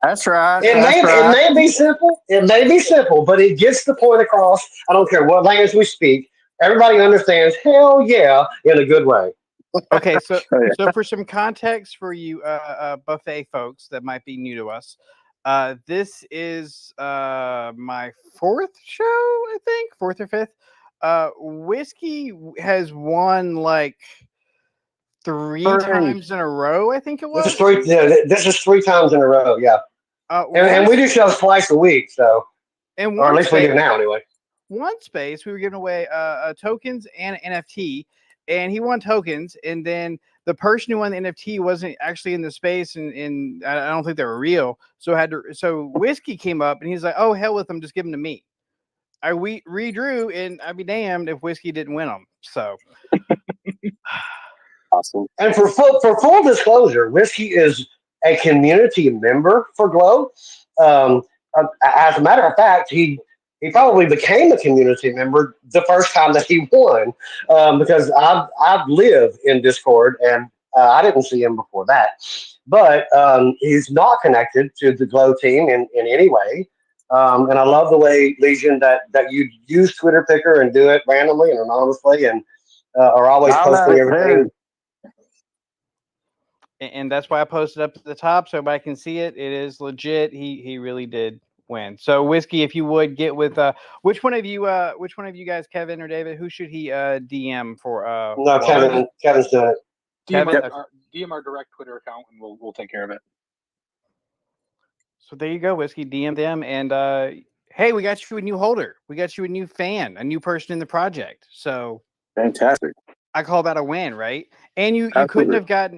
That's right. It may be simple. It may be simple, but it gets the point across. I don't care what language we speak. Everybody understands hell yeah in a good way. Okay, so for some context for you buffet folks that might be new to us, this is my 4th show, I think, 4th or 5th. Whiskey has won like 3 times in a row, I think it was. This is 3 times in a row, yeah. And we do shows twice a week, so, or at least we do now anyway. One space we were giving away tokens and an NFT, and he won tokens, and then the person who won the NFT wasn't actually in the space, and I don't think they were real. So Whiskey came up and he's like, "Oh, hell with them, just give them to me." We redrew, and I'd be damned if Whiskey didn't win them. So awesome. And for full disclosure, Whiskey is a community member for Glow. As a matter of fact, he probably became a community member the first time that he won, because I've lived in Discord, and I didn't see him before that. But he's not connected to the Glow team in any way. And I love the way, Legion, that you use Twitter Picker and do it randomly and anonymously, and are always posting everything. And that's why I posted up at the top so everybody can see it. It is legit. He really did win. So Whiskey, if you would get with which one of you guys, Kevin or David, who should he DM for No, Kevin's doing it. Kevin? DM our direct Twitter account, and we'll take care of it. So there you go, Whiskey. DM them, and hey, we got you a new holder. We got you a new fan, a new person in the project. So Fantastic. I call that a win, right? And you couldn't have got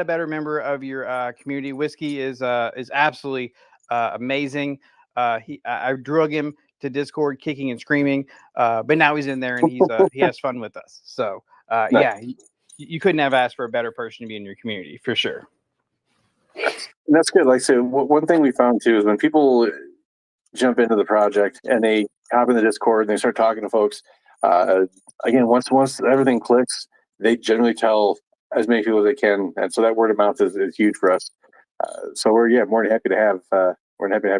a better member of your community. Whiskey is absolutely amazing. I drug him to Discord, kicking and screaming, but now he's in there and he has fun with us. So Nice. yeah, you couldn't have asked for a better person to be in your community for sure. And that's good. Like I said, one thing we found too is when people jump into the project and they hop in the Discord and they start talking to folks. Again, once everything clicks, they generally tell as many people as they can, and so that word of mouth is huge for us. So we're more than happy to have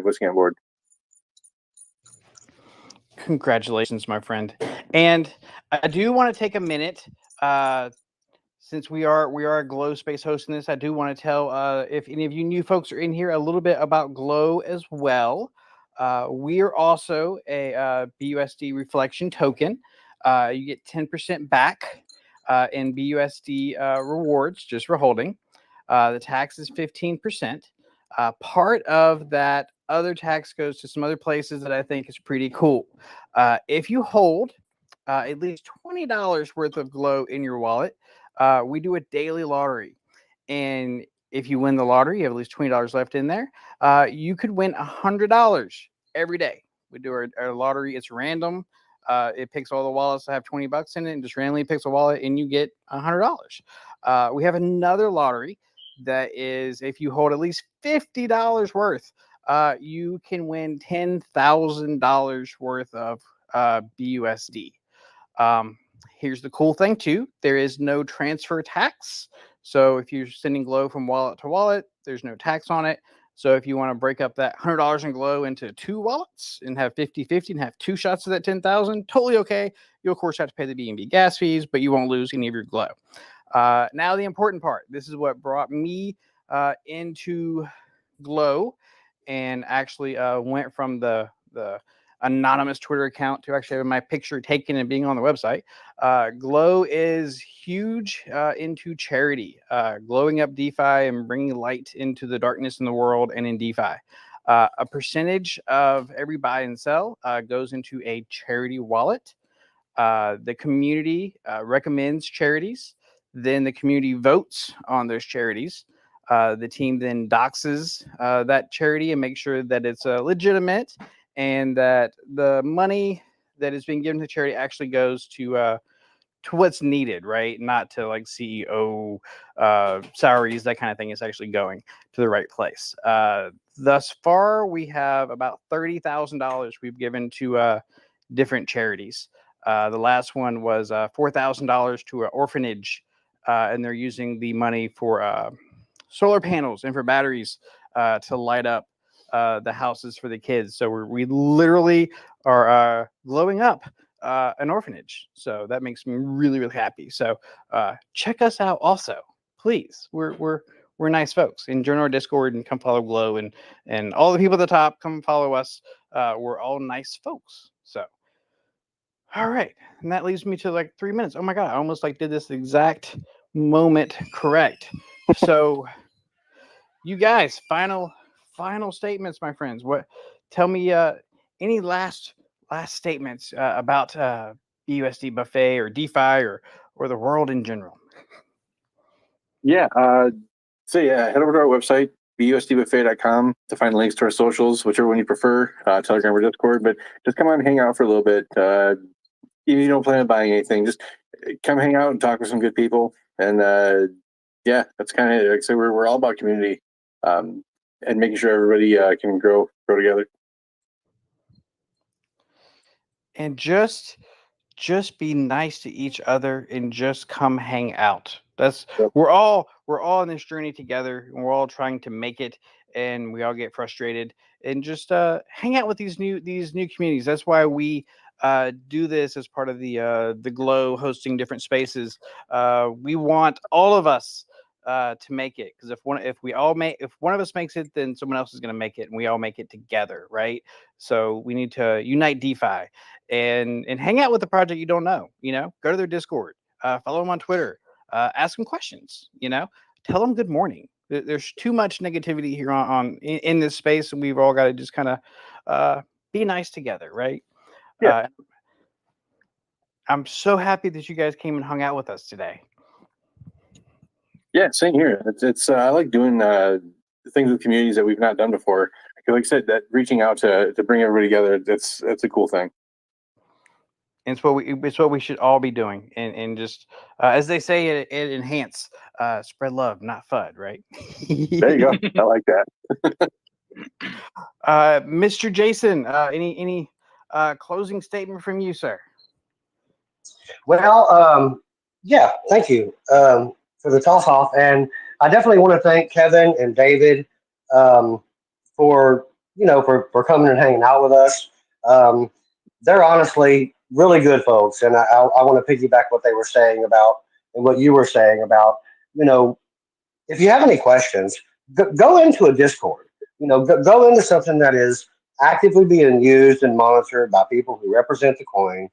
Whiskey on board. Congratulations, my friend. And I do want to take a minute, since we are Glow Space hosting this. I do want to tell if any of you new folks are in here a little bit about Glow as well. We are also a BUSD reflection token. You get 10% back in BUSD rewards just for holding. The tax is 15%. Part of that other tax goes to some other places that I think is pretty cool. If you hold at least $20 worth of Glow in your wallet, we do a daily lottery. And if you win the lottery, you have at least $20 left in there. You could win $100 every day. We do our lottery. It's random. It picks all the wallets that have $20 in it and just randomly picks a wallet and you get $100. We have another lottery that is, if you hold at least $50 worth, you can win $10,000 worth of BUSD. Here's the cool thing too. There is no transfer tax. So if you're sending Glow from wallet to wallet, there's no tax on it. So if you want to break up that $100 in Glow into 2 wallets and have 50-50 and have 2 shots of that 10,000, totally okay. You of course have to pay the B&B gas fees, but you won't lose any of your Glow. Now the important part. This is what brought me into Glow, and actually went from the anonymous Twitter account to actually having my picture taken and being on the website. Glow is huge into charity, glowing up DeFi and bringing light into the darkness in the world and in DeFi. A percentage of every buy and sell goes into a charity wallet. The community recommends charities. Then the community votes on those charities. The team then doxes that charity and makes sure that it's legitimate and that the money that is being given to charity actually goes to what's needed, right? Not to like CEO salaries, that kind of thing. Is actually going to the right place. Thus far, we have about $30,000 we've given to different charities. The last one was $4,000 to an orphanage, and they're using the money for solar panels and for batteries to light up the houses for the kids. So we literally are glowing up an orphanage. So that makes me really, really happy. So check us out also, please. We're nice folks. And join our Discord and come follow Glow, and all the people at the top, come follow us. We're all nice folks. So all right. And that leaves me to like 3 minutes. Oh my God, I almost like did this exact moment correct. So you guys, final statements, my friends. Tell me any last statements about BUSD Buffet or DeFi or the world in general. Yeah. So head over to our website, busdbuffet.com, to find links to our socials, whichever one you prefer, Telegram or Discord. But just come on and hang out for a little bit. Even if you don't plan on buying anything, just come hang out and talk with some good people. And that's kind of like I say, we're all about community and making sure everybody can grow together. And just be nice to each other and just come hang out. We're all on this journey together, and we're all trying to make it, and we all get frustrated, and just hang out with these new communities. That's why we do this as part of the Glow hosting different spaces. We want all of us to make it, because if one of us makes it, then someone else is going to make it, and we all make it together, right? So we need to unite DeFi and hang out with the project you don't know. Go to their Discord, follow them on Twitter, ask them questions. Tell them good morning. There's too much negativity here in this space, and we've all got to just kind of be nice together, right? Yeah. I'm so happy that you guys came and hung out with us today. Yeah, same here. It's I like doing things with communities that we've not done before. Like I said, that reaching out to bring everybody together, that's a cool thing. And it's what we should all be doing, and just as they say, it enhance, spread love, not FUD, right? There you go. I like that. Mr. Jason, any closing statement from you, sir? Well, yeah, thank you for the toss off, and I definitely want to thank Kevin and David for for coming and hanging out with us. They're honestly really good folks, and I want to piggyback what they were saying about and what you were saying about if you have any questions, go into a Discord. Go into something that is actively being used and monitored by people who represent the coin,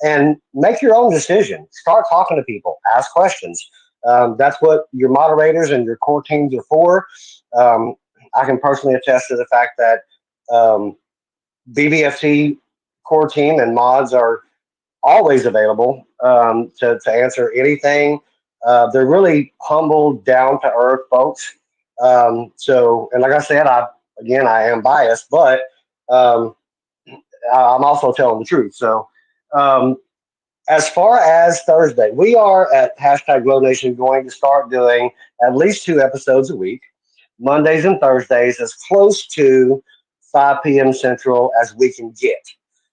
and make your own decision. Start talking to people, ask questions. That's what your moderators and your core teams are for. I can personally attest to the fact that BBFT core team and mods are always available to answer anything. They're really humble, down to earth folks. And like I said, I am biased, but I'm also telling the truth. So, as far as Thursday, we are at hashtag Glownation going to start doing at least 2 episodes a week, Mondays and Thursdays, as close to 5 p.m. Central as we can get.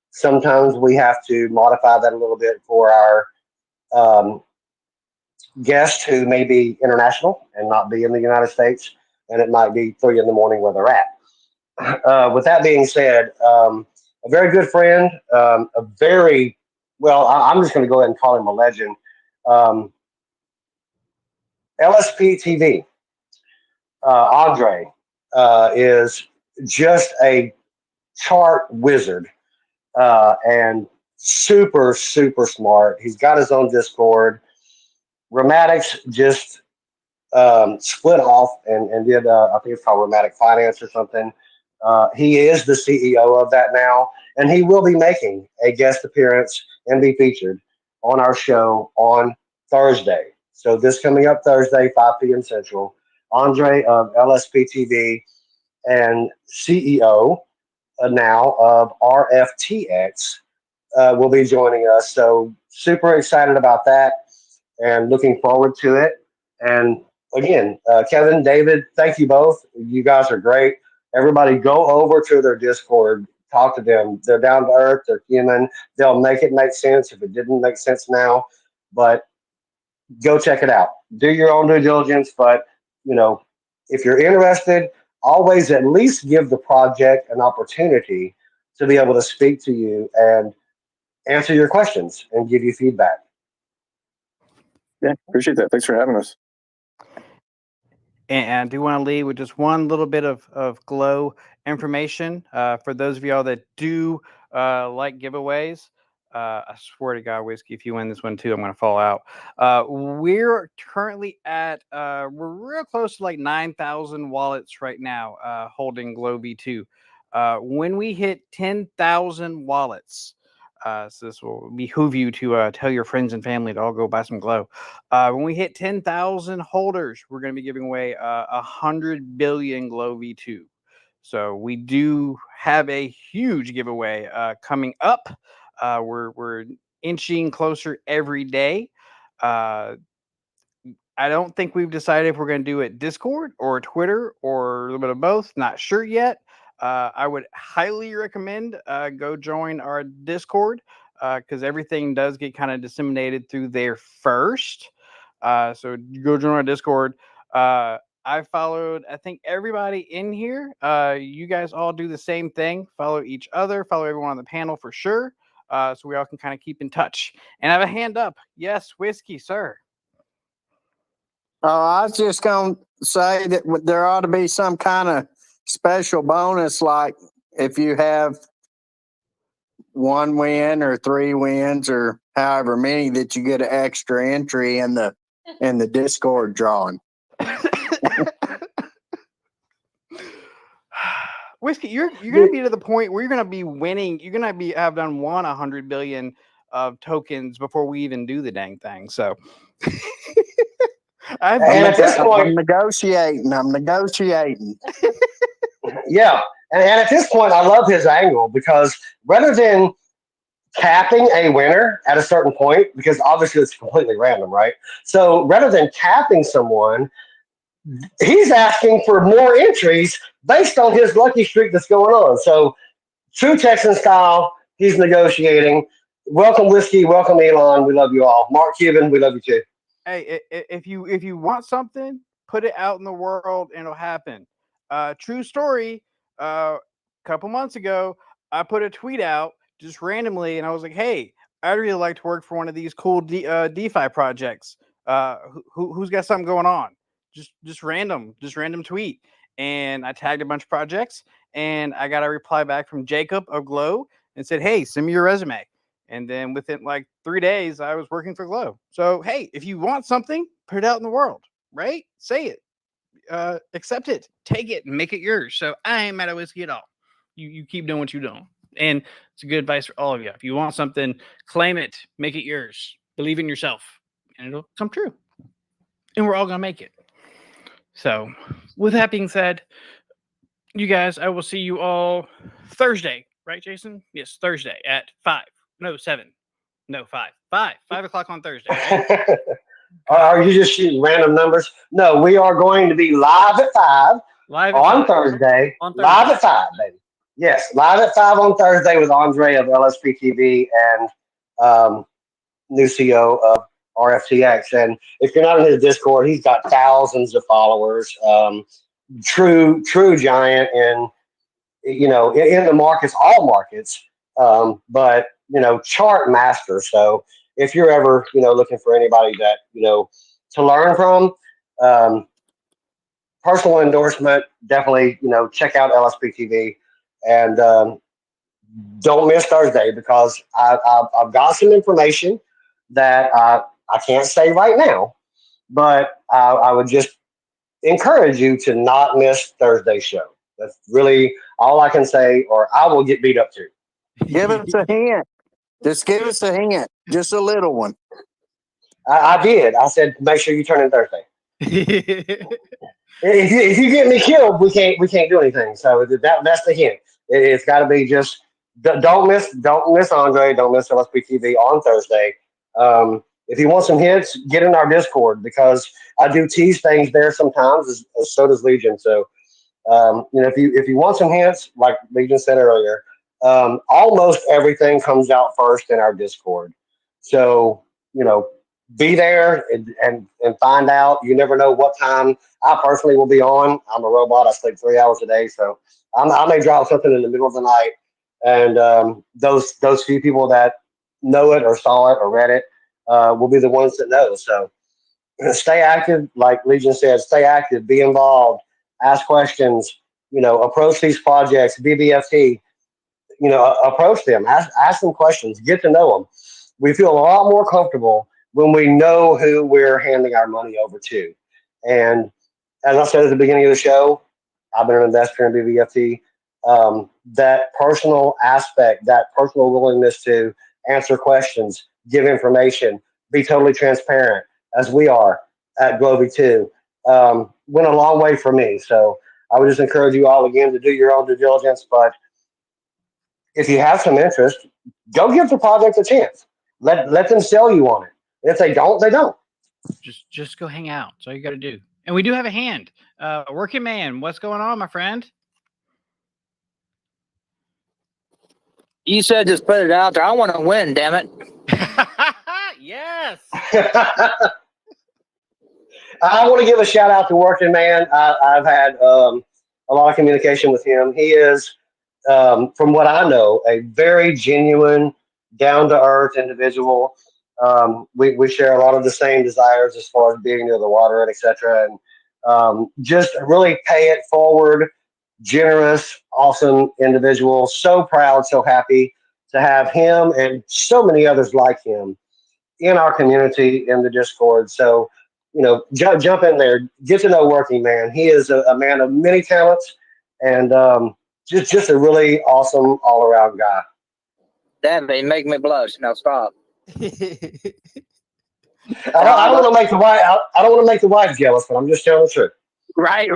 Sometimes we have to modify that a little bit for our guests who may be international and not be in the United States, and it might be 3 in the morning where they're at. With that being said, a very good friend, a very I'm just going to go ahead and call him a legend. LSP TV, Andre, is just a chart wizard and super, super smart. He's got his own Discord. Rhematics just split off and did, I think it's called Rhematic Finance or something. He is the CEO of that now, and he will be making a guest appearance and be featured on our show on Thursday. So this coming up Thursday, 5 p.m. Central, Andre of LSP TV and CEO now of RFTX will be joining us. So super excited about that and looking forward to it. And again, Kevin, David, thank you both. You guys are great. Everybody go over to their Discord, talk to them. They're down to earth, they're human. They'll make it make sense if it didn't make sense now. But go check it out. Do your own due diligence. But, if you're interested, always at least give the project an opportunity to be able to speak to you and answer your questions and give you feedback. Yeah, appreciate that. Thanks for having us. And I do want to leave with just one little bit of Glow information for those of y'all that do like giveaways. I swear to God, Whiskey, if you win this one too, I'm going to fall out. We're currently at, we're real close to like 9,000 wallets right now holding Glow V2. When we hit 10,000 wallets, so this will behoove you to tell your friends and family to all go buy some Glow. When we hit 10,000 holders, we're going to be giving away 100 billion Glow V2. So we do have a huge giveaway coming up. We're inching closer every day. I don't think we've decided if we're going to do it Discord or Twitter or a little bit of both. Not sure yet. I would highly recommend go join our Discord because everything does get kind of disseminated through there first. So go join our Discord. I followed, I think, everybody in here. You guys all do the same thing. Follow each other. Follow everyone on the panel for sure. So we all can kind of keep in touch. And I have a hand up. Yes, Whiskey, sir. I was just going to say that there ought to be some kind of special bonus, like if you have 1 win or 3 wins or however many, that you get an extra entry in the Discord drawing. Whiskey, you're gonna be to the point where you're gonna be winning. You're gonna have done 100 billion of tokens before we even do the dang thing. So, And at this I'm point, negotiating. yeah, and at this point, I love his angle because rather than capping a winner at a certain point, because obviously it's completely random, right? So rather than capping someone, he's asking for more entries based on his lucky streak that's going on. So true Texan style, he's negotiating. Welcome, Whiskey. Welcome, Elon. We love you all. Mark Cuban, we love you too. hey, if you want something, put it out in the world and it'll happen. True story. A couple months ago, I put a tweet out just randomly, and I was like, "Hey, I'd really like to work for one of these cool DeFi projects. Who's got something going on?" Just random tweet, and I tagged a bunch of projects, and I got a reply back from Jacob of Glow and said, "Hey, send me your resume." And then within like 3 days, I was working for Glow. So, hey, if you want something, put it out in the world, right? Say it, accept it, take it, and make it yours. So I ain't mad at Whiskey at all. You keep doing what you're doing. And it's a good advice for all of you. If you want something, claim it, make it yours, believe in yourself, and it'll come true. And we're all going to make it. So, with that being said, you guys, I will see you all Thursday, right, Jason? Yes, Thursday at 5. No, 7. No, 5. 5 o'clock on Thursday, right? Are you just shooting random numbers? No, we are going to be live at 5 Live at on 5. Thursday. On Thursday. Live at 5, baby. Yes, live at 5 on Thursday with Andre of LSP TV and new CEO of RFTX. And if you're not in his Discord, he's got thousands of followers. True giant in in the markets, all markets. But chart master. So if you're ever looking for anybody that to learn from, personal endorsement, definitely check out LSP TV and don't miss Thursday because I've got some information that I can't say right now, but I would just encourage you to not miss Thursday's show. That's really all I can say, or I will get beat up too. Give us a hint. Just give us a hint. Just a little one. I did. I said make sure you turn in Thursday. If you get me killed, we can't do anything. So that's the hint. It's got to be just don't miss Andre, don't miss LSP TV on Thursday. If you want some hints, get in our Discord because I do tease things there sometimes. As so does Legion. So if you want some hints, like Legion said earlier, almost everything comes out first in our Discord. So be there and find out. You never know what time I personally will be on. I'm a robot. I sleep 3 hours a day, so I may drop something in the middle of the night. And those few people that know it or saw it or read it will be the ones that know. So stay active, like Legion said. Stay active. Be involved. Ask questions. Approach these projects. BBFT. Approach them. Ask them questions. Get to know them. We feel a lot more comfortable when we know who we're handing our money over to. And as I said at the beginning of the show, I've been an investor in BBFT. That personal aspect, that personal willingness to answer questions, give information, be totally transparent, as we are at Globy 2, went a long way for me. So I would just encourage you all again to do your own due diligence. But if you have some interest, go give the project a chance. Let them sell you on it. If they don't, they don't. Just go hang out. That's all you got to do. And we do have a hand. Working man, what's going on, my friend? You said just put it out there. I want to win, damn it. Yes. I want to give a shout out to Working Man. I've had a lot of communication with him. He is, from what I know, a very genuine, down to earth individual. We share a lot of the same desires as far as being near the water and etc. And just really pay it forward, generous, awesome individual. So proud, so happy to have him and so many others like him in our community in the Discord. So, jump in there, get to know Working Man. He is a man of many talents and just a really awesome all around guy. Damn, they make me blush. Now stop. I don't want to make the wife. I don't want to make the wife jealous, but I'm just telling the truth. Right.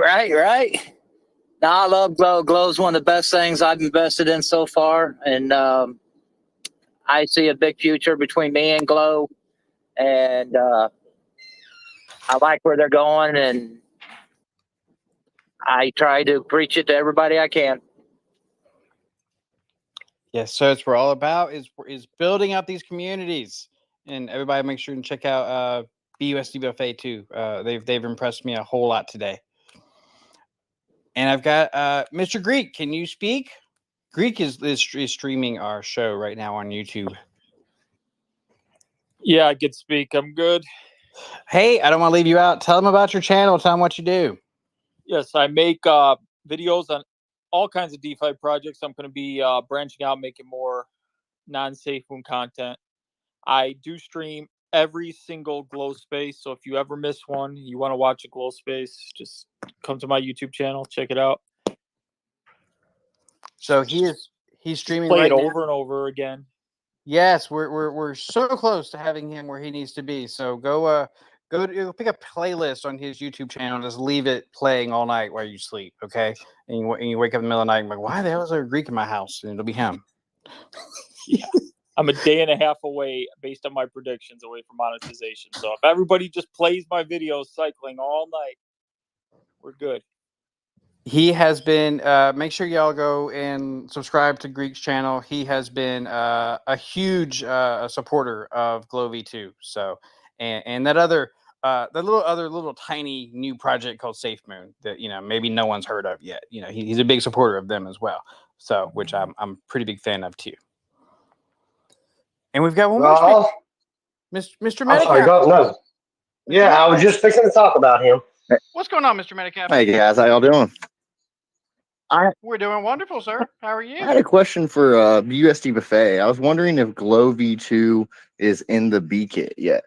No, I love Glow. Glow's one of the best things I've invested in so far, and I see a big future between me and Glow, and I like where they're going, and I try to preach it to everybody I can. Yes, so it's we're all about is building up these communities, and everybody make sure and check out BUSD Buffet too. They've impressed me a whole lot today. And I've got Mr. Greek. Can you speak? Greek is streaming our show right now on YouTube. Yeah, I could speak. I'm good. Hey, I don't want to leave you out. Tell them about your channel. Tell them what you do. Yes, I make videos on all kinds of DeFi projects. I'm going to be branching out, making more non-safe room content. I do stream every single Glow space. So if you ever miss one, you want to watch a Glow space, just come to my YouTube channel, check it out. So he's streaming Play right it now. over and over again. Yes, we're so close to having him where he needs to be. So go pick a playlist on his YouTube channel and just leave it playing all night while you sleep. Okay, and you wake up in the middle of the night and be like, why the hell is there a Greek in my house? And it'll be him. Yeah. I'm a day and a half away, based on my predictions, away from monetization. So if everybody just plays my videos cycling all night, we're good. He has been. Make sure y'all go and subscribe to Greek's channel. He has been a huge supporter of Glow V2. So and that little tiny new project called Safe Moon that maybe no one's heard of yet. He's a big supporter of them as well. So which I'm pretty big fan of too. And we've got one more. Mr. I'm sorry, Medicap. no. Yeah, I was just fixing to talk about him. What's going on, Mr. Medicap? Hey guys, how y'all doing? We're doing wonderful, sir. How are you? I had a question for BUSD Buffet. I was wondering if Glow V2 is in the B kit yet.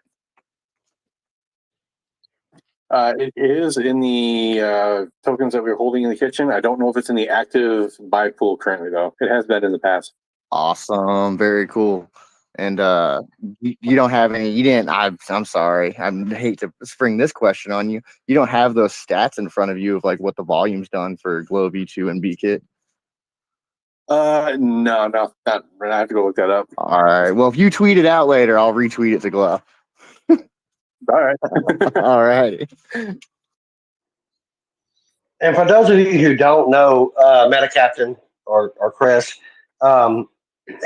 It is in the tokens that we're holding in the kitchen. I don't know if it's in the active buy pool currently, though. It has been in the past. Awesome, very cool. And you don't have any. You didn't. I'm sorry. I hate to spring this question on you. You don't have those stats in front of you of like what the volume's done for Glow V2 and B kit. No, not. I have to go look that up. All right. Well, if you tweet it out later, I'll retweet it to Glow. All right. All right. And for those of you who don't know Metacaptain or Chris,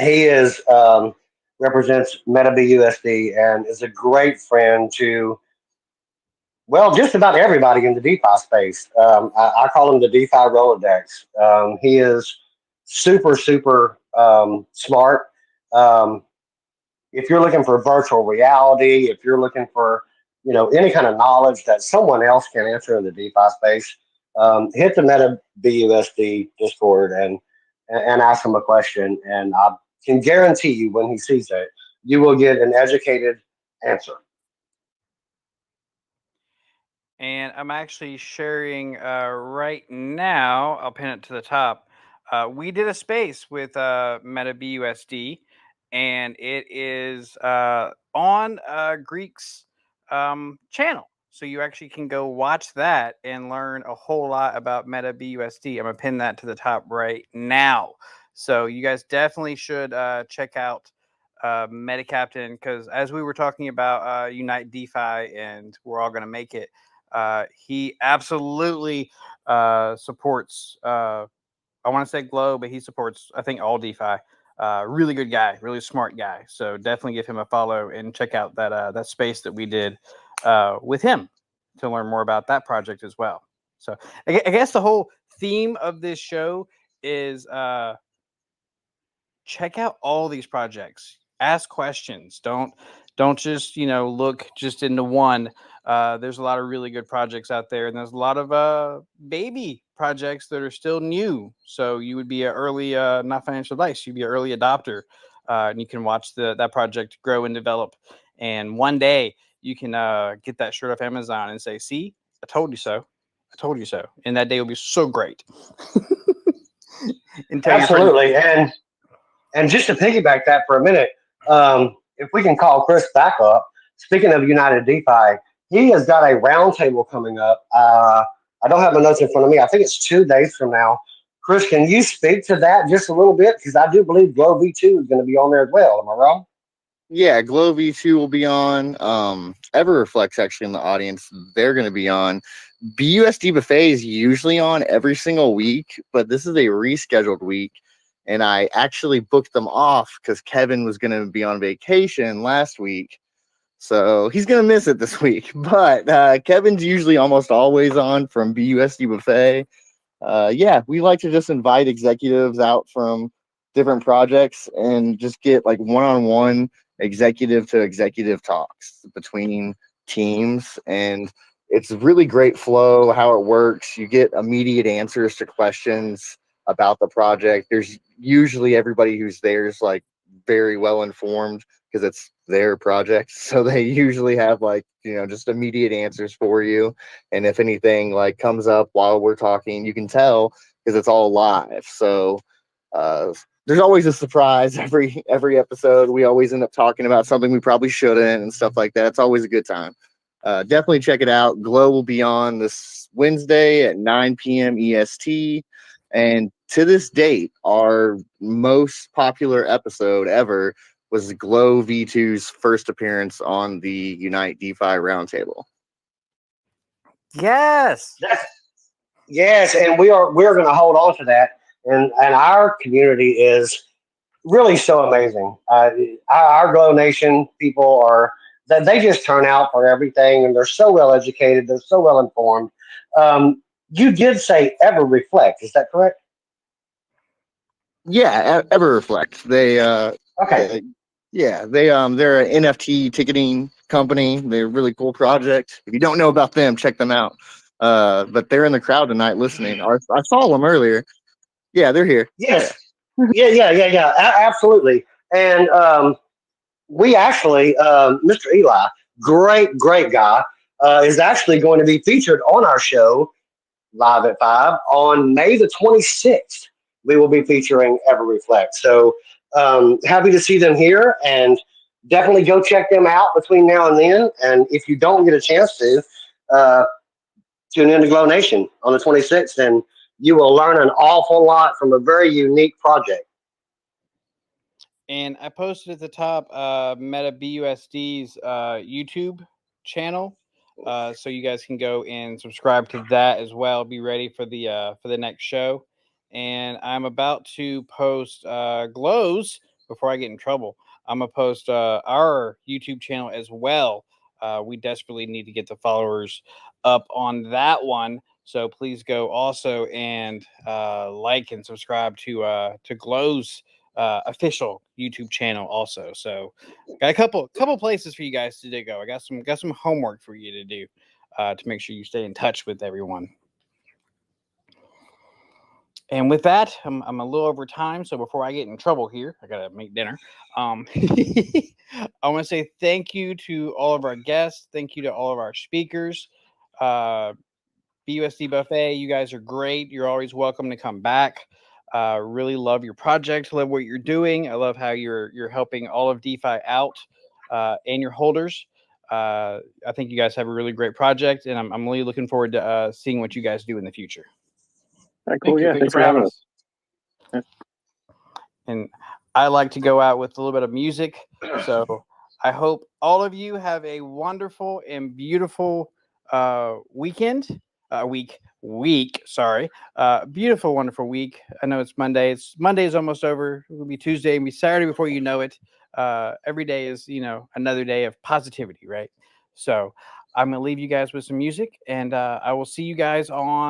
he is represents MetaBUSD and is a great friend to, well, just about everybody in the DeFi space. I call him the DeFi Rolodex. He is super smart. If you're looking for virtual reality, if you're looking for any kind of knowledge that someone else can answer in the DeFi space, hit the MetaBUSD Discord and ask him a question, and I can guarantee you when he sees it, you will get an educated answer. And I'm actually sharing right now. I'll pin it to the top. We did a space with MetaBUSD, and it is on Greek's channel. So you actually can go watch that and learn a whole lot about MetaBUSD. I'm going to pin that to the top right now. So you guys definitely should check out Metacaptain, because as we were talking about Unite DeFi and we're all going to make it, he absolutely supports, I want to say Glow, but he supports, I think, all DeFi. Really good guy, really smart guy. So definitely give him a follow and check out that space that we did with him to learn more about that project as well. So I guess the whole theme of this show is check out all these projects. Ask questions. Don't Don't just, look just into one. There's a lot of really good projects out there, and there's a lot of baby projects that are still new. So you would be an early, not financial advice, you'd be an early adopter, and you can watch that project grow and develop. And one day you can get that shirt off Amazon and say, "See, I told you so. I told you so." And that day will be so great. And tell your friends. Absolutely. And just to piggyback that for a minute, if we can call Chris back up, speaking of United DeFi, he has got a roundtable coming up. I don't have my notes in front of me. I think it's 2 days from now. Chris, can you speak to that just a little bit? Because I do believe Glow V2 is going to be on there as well. Am I wrong? Yeah, Glow V2 will be on. Everreflex actually in the audience. They're going to be on. BUSD Buffet is usually on every single week, but this is a rescheduled week. And I actually booked them off because Kevin was going to be on vacation last week. So he's going to miss it this week. But Kevin's usually almost always on from BUSD Buffet. Yeah, we like to just invite executives out from different projects and just get like one-on-one executive to executive talks between teams. And it's really great flow, how it works. You get immediate answers to questions about the project. There's usually everybody who's there is like very well informed because it's their project. So they usually have like, just immediate answers for you. And if anything like comes up while we're talking, you can tell because it's all live. So there's always a surprise every episode. We always end up talking about something we probably shouldn't and stuff like that. It's always a good time. Definitely check it out. Glow will be on this Wednesday at 9 p.m. EST. And to this date, our most popular episode ever was Glow V2's first appearance on the Unite DeFi Roundtable. Yes. Yes, and we're going to hold on to that. And our community is really so amazing. Our Glownation people are that they just turn out for everything, and they're so well educated. They're so well informed. You did say ever reflect, is that correct? Yeah, Everreflex. Okay. They're an NFT ticketing company. They're a really cool project. If you don't know about them, check them out. But they're in the crowd tonight listening. I saw them earlier. Yeah, they're here. Yes. Yeah. Absolutely. And we actually, Mr. Eli, great guy, is actually going to be featured on our show live at 5 on May the 26th. We will be featuring Everreflect. So happy to see them here, and definitely go check them out between now and then. And if you don't get a chance to, tune in to Glownation on the 26th, and you will learn an awful lot from a very unique project. And I posted at the top Meta BUSD's YouTube channel, so you guys can go and subscribe to that as well. Be ready for the next show. And I'm about to post Glows before I get in trouble. I'm gonna post our YouTube channel as well. We desperately need to get the followers up on that one. So please go also and like and subscribe to Glow's official YouTube channel also. So got a couple places for you guys to go. I got some homework for you to do to make sure you stay in touch with everyone. And with that, I'm a little over time. So before I get in trouble here, I gotta make dinner. I want to say thank you to all of our guests. Thank you to all of our speakers. BUSD Buffet, you guys are great. You're always welcome to come back. Really love your project. Love what you're doing. I love how you're helping all of DeFi out and your holders. I think you guys have a really great project, and I'm really looking forward to seeing what you guys do in the future. All right, cool. Thanks for having us. Yeah. And I like to go out with a little bit of music. So I hope all of you have a wonderful and beautiful weekend. Week. Sorry. Beautiful, wonderful week. I know it's Monday. Monday is almost over. It will be Tuesday and be Saturday before you know it. Every day is, another day of positivity, right? So I'm gonna leave you guys with some music, and I will see you guys on